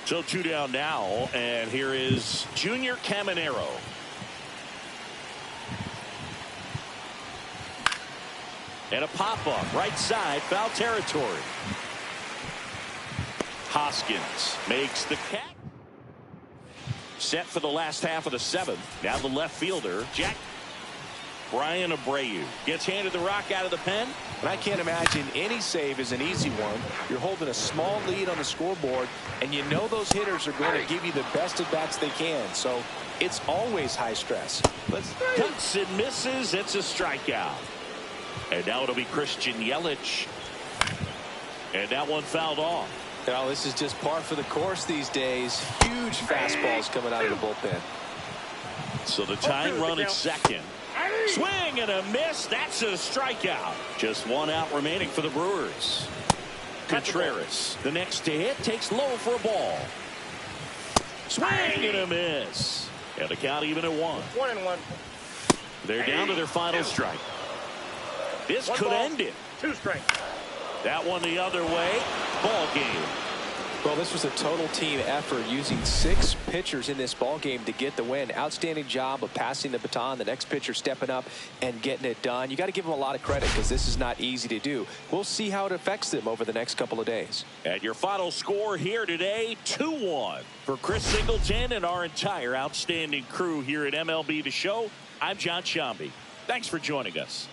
So 2 down now, and here is Junior Caminero. And a pop-up, right side, foul territory. Hoskins makes the catch. Set for the last half of the 7th. Now the left fielder, Jack. Brian Abreu gets handed the rock out of the pen. And I can't imagine any save is an easy one. You're holding a small lead on the scoreboard, and you know those hitters are going to give you the best at bats they can. So it's always high stress. Cuts and misses. It's a strikeout. And now it'll be Christian Yelich. And that one fouled off. Now this is just par for the course these days. Huge fastballs coming out of the bullpen. So the tying run at second. Swing and a miss. That's a strikeout. Just 1 out remaining for the Brewers. Contreras, the next to hit, takes low for a ball. Swing and a miss. And the count even at 1. 1-1. They're down to their final strike. This could end it. 2 strikes. That one the other way. Ball game. Well, this was a total team effort, using 6 pitchers in this ball game to get the win. Outstanding job of passing the baton, the next pitcher stepping up and getting it done. You got to give them a lot of credit because this is not easy to do. We'll see how it affects them over the next couple of days. And your final score here today, 2-1. For Chris Singleton and our entire outstanding crew here at MLB The Show, I'm John Shambi. Thanks for joining us.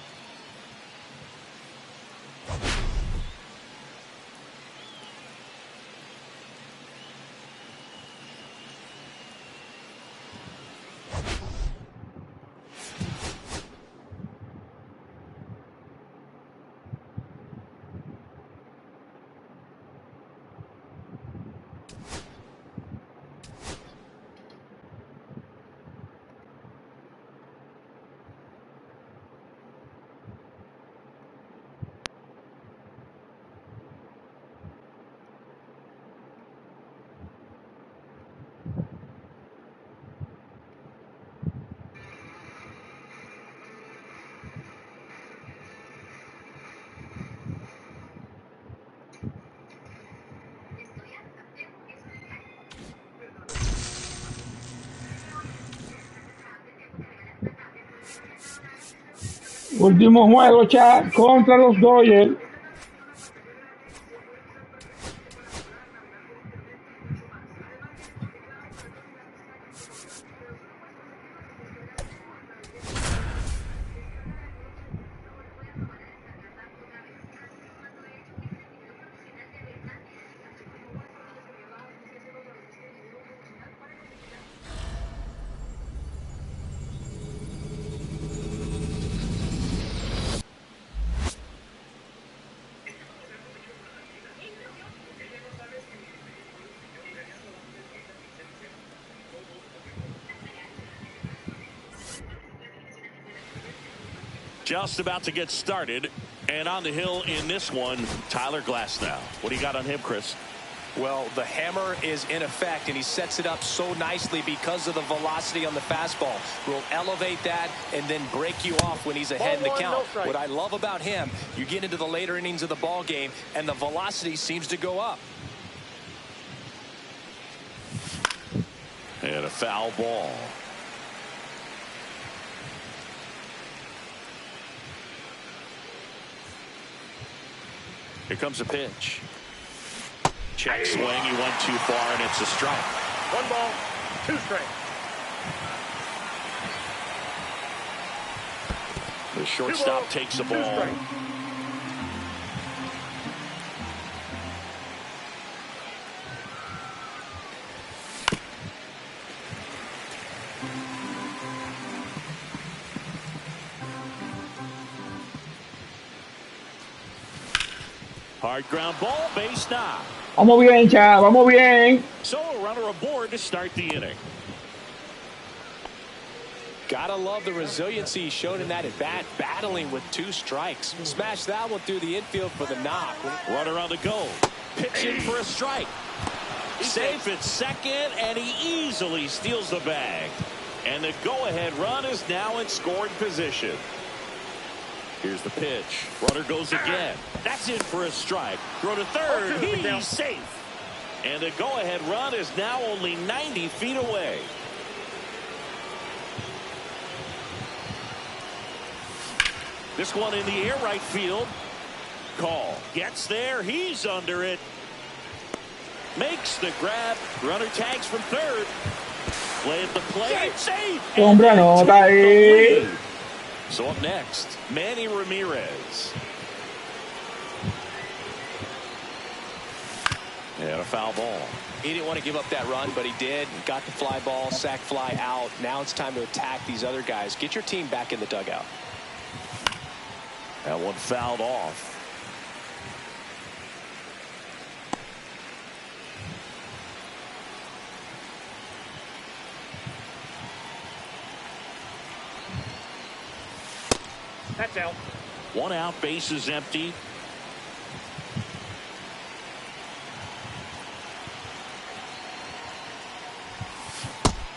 Último juego, chat, contra los Dodgers. Just about to get started, and on the hill in this one, Tyler Glasnow. What do you got on him, Chris? Well, the hammer is in effect, and he sets it up so nicely because of the velocity on the fastball. Will elevate that and then break you off when he's ahead in the count. What I love about him, you get into the later innings of the ball game, and the velocity seems to go up. And a foul ball. Here comes a pitch. Check swing. He went too far, and it's a strike. 1 ball, 2 strikes. The shortstop takes the ball. Hard ground ball, base knock. Vamos bien, chat, vamos bien. So a runner aboard to start the inning. Gotta love the resiliency he showed in that at bat, battling with 2 strikes. Smashed that one through the infield for the knock. Runner on the go. Pitch in for a strike. Safe at second, and he easily steals the bag. And the go-ahead run is now in scoring position. Here's the pitch. Runner goes again. That's in for a strike. Throw to third. He's safe. And the go-ahead run is now only 90 feet away. This one in the air, right field. Call. Gets there. He's under it. Makes the grab. Runner tags from third. Play at the plate. Safe. Hombre, no, está ahí. So up next, Manny Ramirez. And a foul ball. He didn't want to give up that run, but he did. Got the fly ball, sack fly out. Now it's time to attack these other guys. Get your team back in the dugout. That one fouled off. That's out. 1 out, base is empty.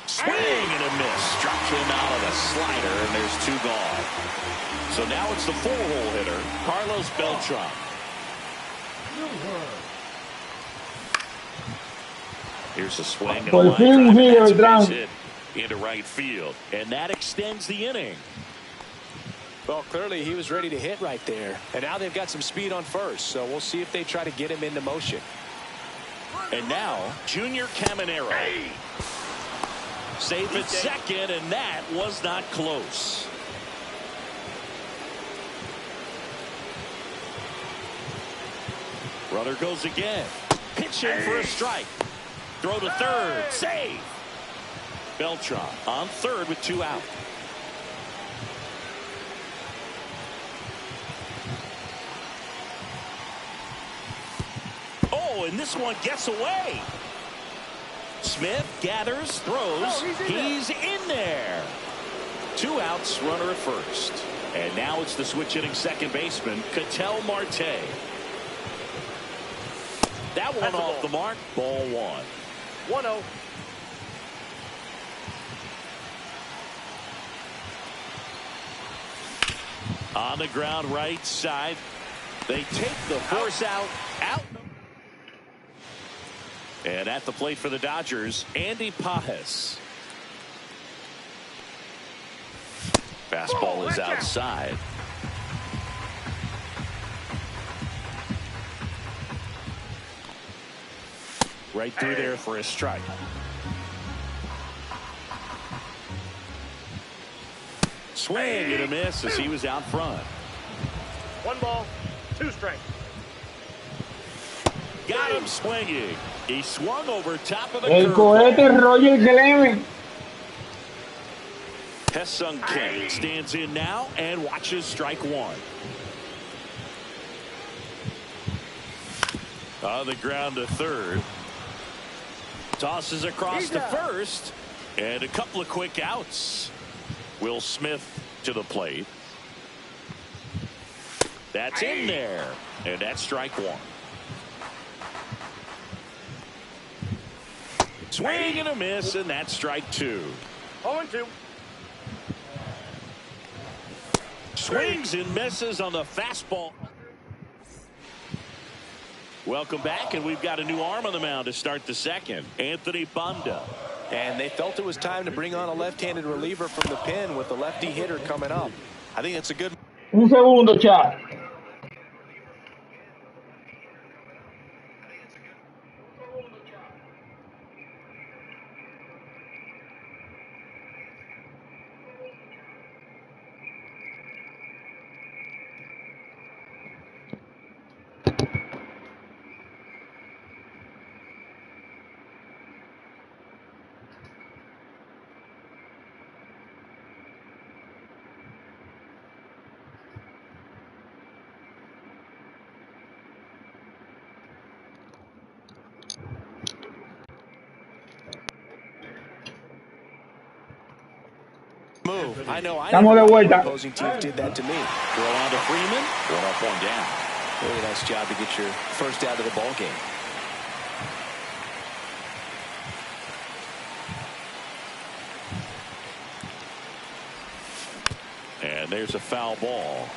Swing and a miss. Struck him out of a slider, and there's 2 gone. So now it's the 4-hole hitter, Carlos Beltran. Here's a swing and a Por line fin un drive, and giro, that's a Beltrán. base hit into right field. And that extends the inning. Well, clearly he was ready to hit right there. And now they've got some speed on first. So we'll see if they try to get him into motion. And now, Junior Caminero. Safe at second, and that was not close. Runner goes again. Pitching for a strike. Throw to third. Save. Beltran on third with 2 out. Oh, and this one gets away. Smith gathers, throws. He's in there. 2 outs, runner at first. And now it's the switch hitting second baseman, Ketel Marte. That one off the mark. Ball 1. 1-0. On the ground right side. They take the force out. And at the plate for the Dodgers, Andy Pajes. Fastball is outside. Right through there for a strike. Swing and a miss as he was out front. 1 ball, 2 strikes. Got him swinging. He swung over top of the El cohete Roger Clemens. Ha-Seong Kim stands in now and watches strike 1. On the ground to third. Tosses across to first. And a couple of quick outs. Will Smith to the plate. That's in there. And that's strike 1. Swing and a miss, and that's strike 2. 0-2. Swings and misses on the fastball. Welcome back, and we've got a new arm on the mound to start the second. Anthony Banda. And they felt it was time to bring on a left-handed reliever from the pen with the lefty hitter coming up. I think that's a good. Un segundo, chat. Move. I know. Estamos de vuelta. Opposing team did that to me. Throw on to Freeman. 1 up, 1 down. Really nice job to get your first out of the ball game. And there's a foul ball.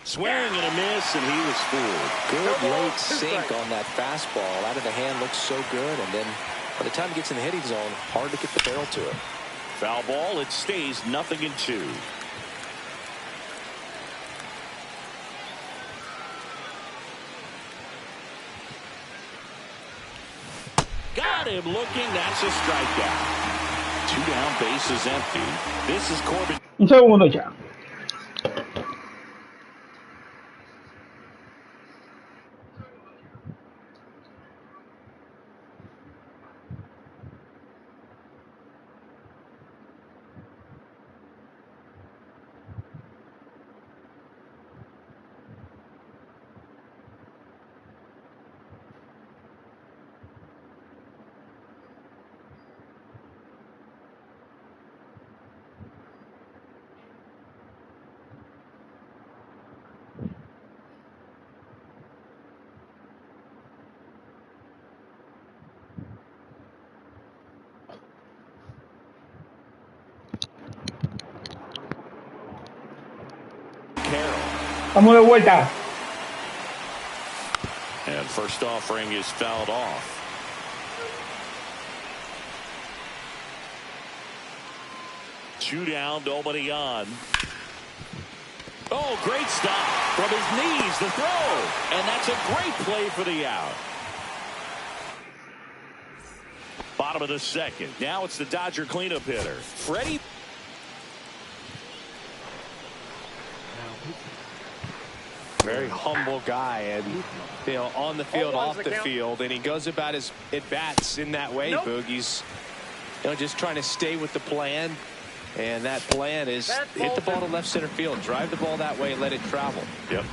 Swing and a miss, and he was fooled. Good late sink on that fastball. Out of the hand looks so good, and then by the time he gets in the hitting zone, hard to get the barrel to it. Foul ball. It stays 0-2. Got him looking. That's a strikeout. 2 down, bases empty. This is Corbin. Un segundo, chat. Estamos de vuelta. First offering is fouled off. Two down, nobody on. Oh, great stop from his knees, the throw. And that's a great play for the out. Bottom of the second. Now it's the Dodger cleanup hitter, Freddie. Very humble guy, and on the field, off the field, and he goes about his at-bats in that way. Boog. He's just trying to stay with the plan, and that plan is hit the ball to left center field, drive the ball that way, and let it travel. Yep.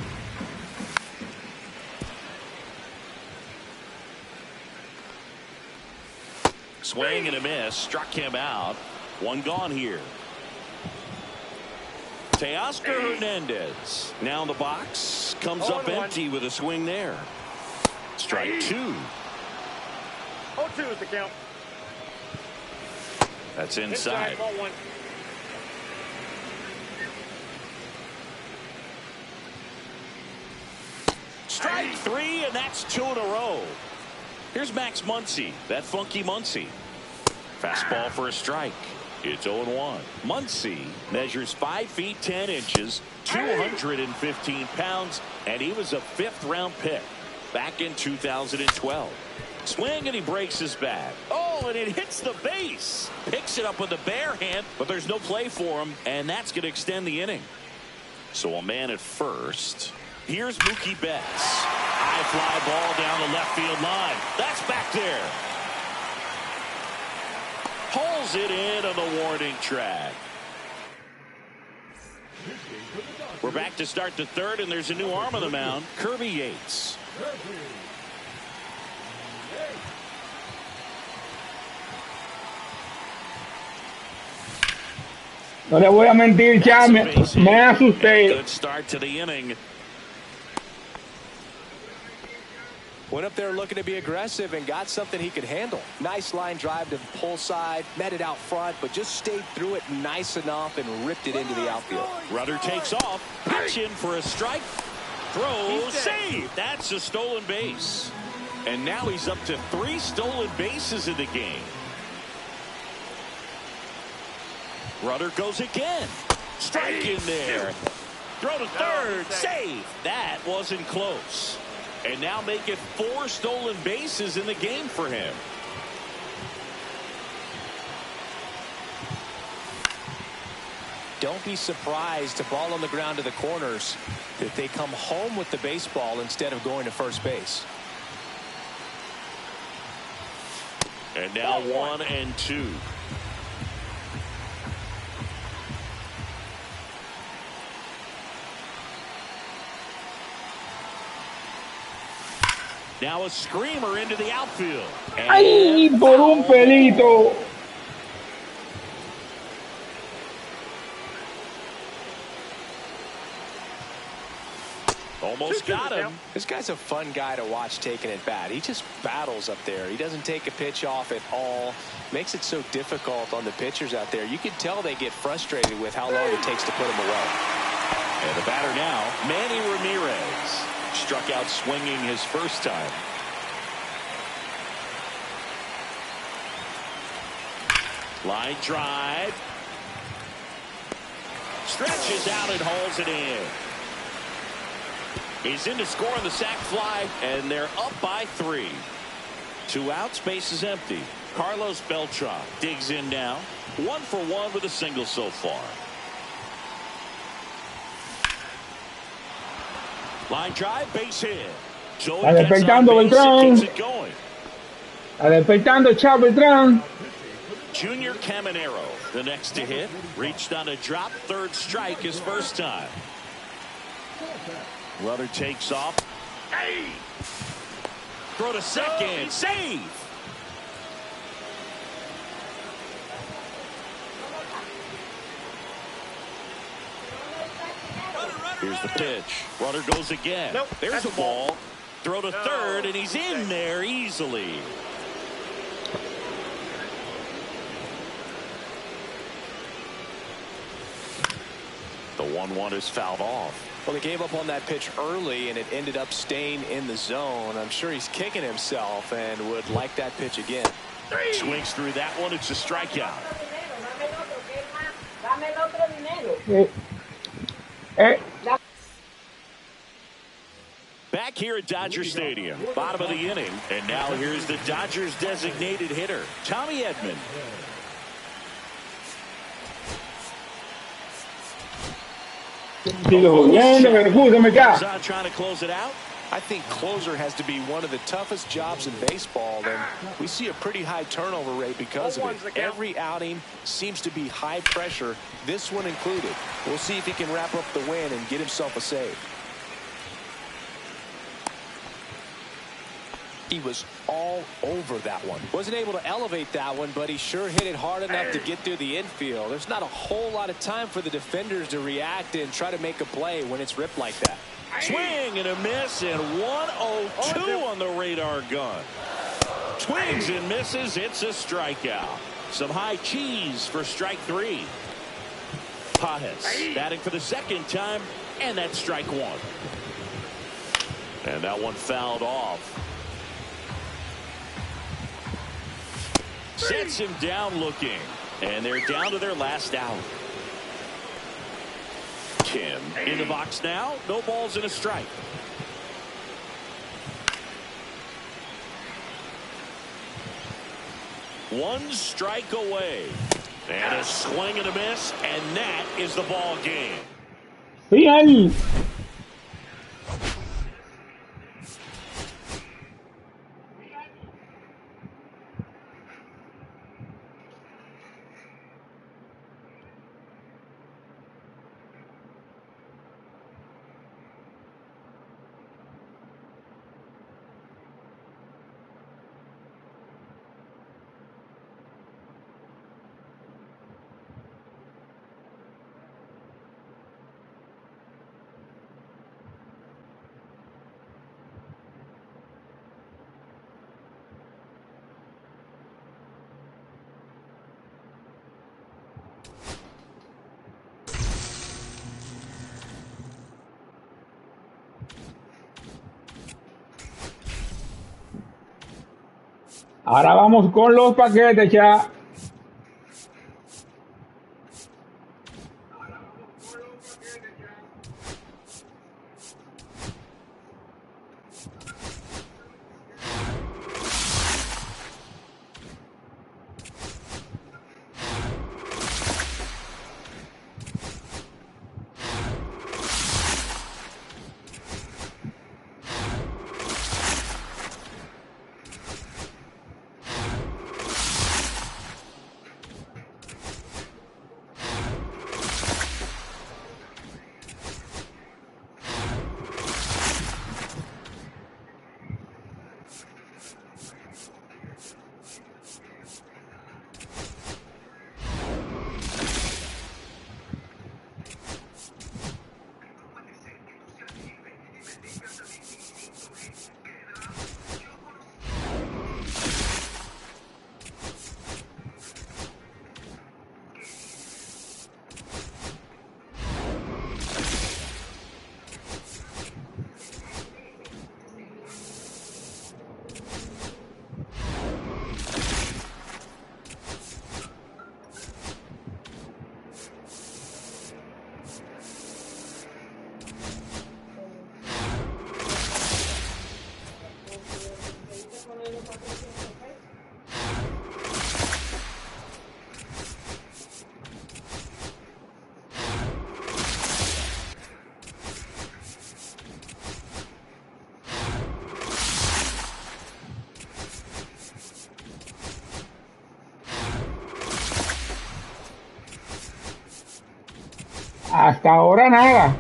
Swing and a miss, struck him out. One gone here. Teoscar Hernandez now in the box, comes up empty with a swing there. Strike two. 0-2 is the count. That's inside. Strike three, and that's two in a row. Here's Max Muncy, that funky Muncy. Fastball for a strike. It's 0-1. Muncy measures 5 feet 10 inches, 215 pounds, and he was a 5th-round pick back in 2012. Swing, and he breaks his bat. Oh, and it hits the base. Picks it up with a bare hand, but there's no play for him, and that's going to extend the inning. So a man at first. Here's Mookie Betts. High fly ball down the left field line. That's back there. Pulls it in on the warning track. We're back to start the third, and there's a new arm on the mound, Kirby Yates. No le voy a mentir, ya me asusté. Good start to the inning. Went up there looking to be aggressive and got something he could handle. Nice line drive to the pull side, met it out front, but just stayed through it nice enough and ripped it into the outfield. Rudder takes off, pitch in for a strike, throw, save. That's a stolen base. And now he's up to 3 stolen bases in the game. Rudder goes again. Strike in there. Throw to third, save. That wasn't close. And now make it 4 stolen bases in the game for him. Don't be surprised to ball on the ground to the corners that they come home with the baseball instead of going to first base. And now 1-2. Now a screamer into the outfield. ¡Ay, por un pelito! Almost got him. This guy's a fun guy to watch taking at bat. He just battles up there. He doesn't take a pitch off at all. Makes it so difficult on the pitchers out there. You can tell they get frustrated with how long it takes to put him away. And the batter now, Manny Ramirez. Struck out swinging his first time. Line drive. Stretches out and hauls it in. He's in to score on the sac fly, and they're up by 3. 2 outs, base is empty. Carlos Beltran digs in now. 1 for 1 with a single so far. Line drive, base hit. Joey Despertando Beltrán. keeps it going. Despertando Chao Beltrán. Junior Caminero, the next to hit, reached on a drop, 3rd strike his first time. Rudder takes off. Hey! Throw to second, save! Here's the pitch. Rudder goes again. Nope, There's a ball. Throw to third, and he's in there easily. The 1-1 is fouled off. Well, they gave up on that pitch early, and it ended up staying in the zone. I'm sure he's kicking himself and would like that pitch again. Swings through that one. It's a strikeout. Back here at Dodger Stadium, bottom of the inning, and now here's the Dodgers designated hitter, Tommy Edman. Trying to close it out. I think closer has to be one of the toughest jobs in baseball, and we see a pretty high turnover rate because of it. Every outing seems to be high pressure, this one included. We'll see if he can wrap up the win and get himself a save. He was all over that one. Wasn't able to elevate that one, but he sure hit it hard enough to get through the infield. There's not a whole lot of time for the defenders to react and try to make a play when it's ripped like that. Swing and a miss, and 102 on the radar gun. Swings and misses. It's a strikeout. Some high cheese for strike 3. Pajes batting for the second time, and that's strike 1. And that one fouled off. Sets him down looking, and they're down to their last out. Kim in the box now. No balls and a strike. One strike away. And a swing and a miss, and that is the ball game. Bien. Ahora vamos con los paquetes ya. Hasta ahora nada.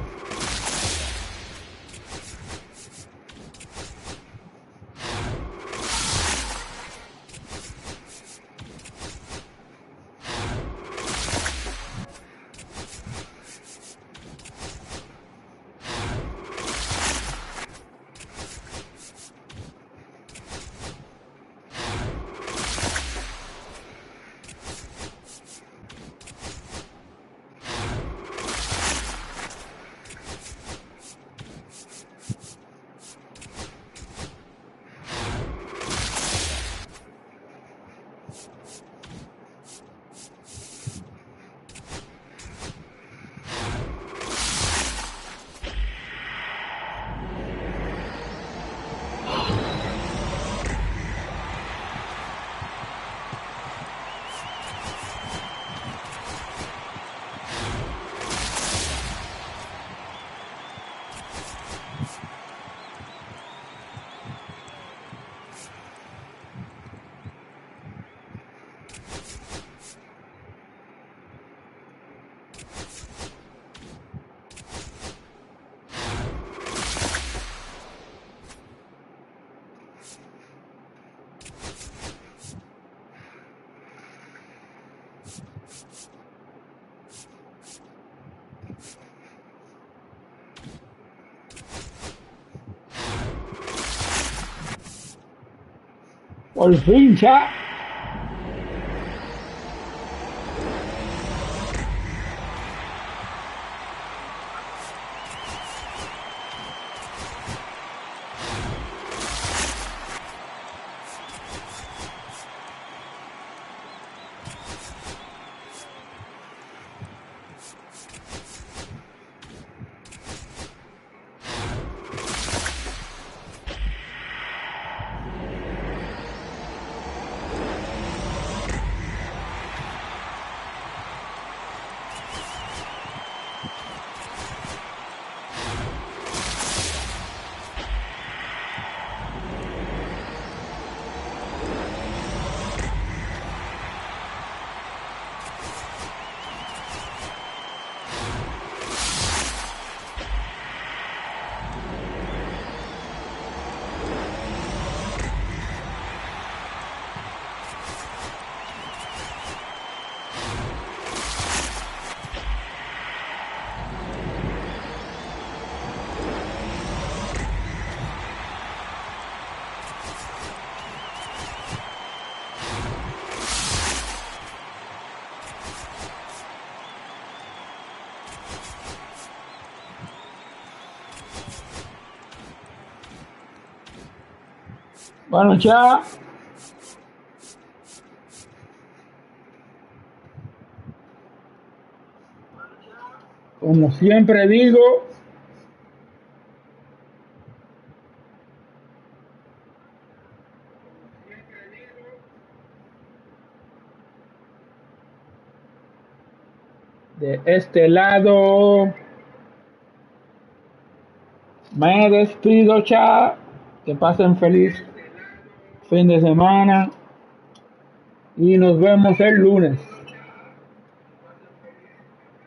Por fin, ya. Bueno, ya. Como siempre digo, de este lado me despido, ya. Que pasen feliz fin de semana y nos vemos el lunes.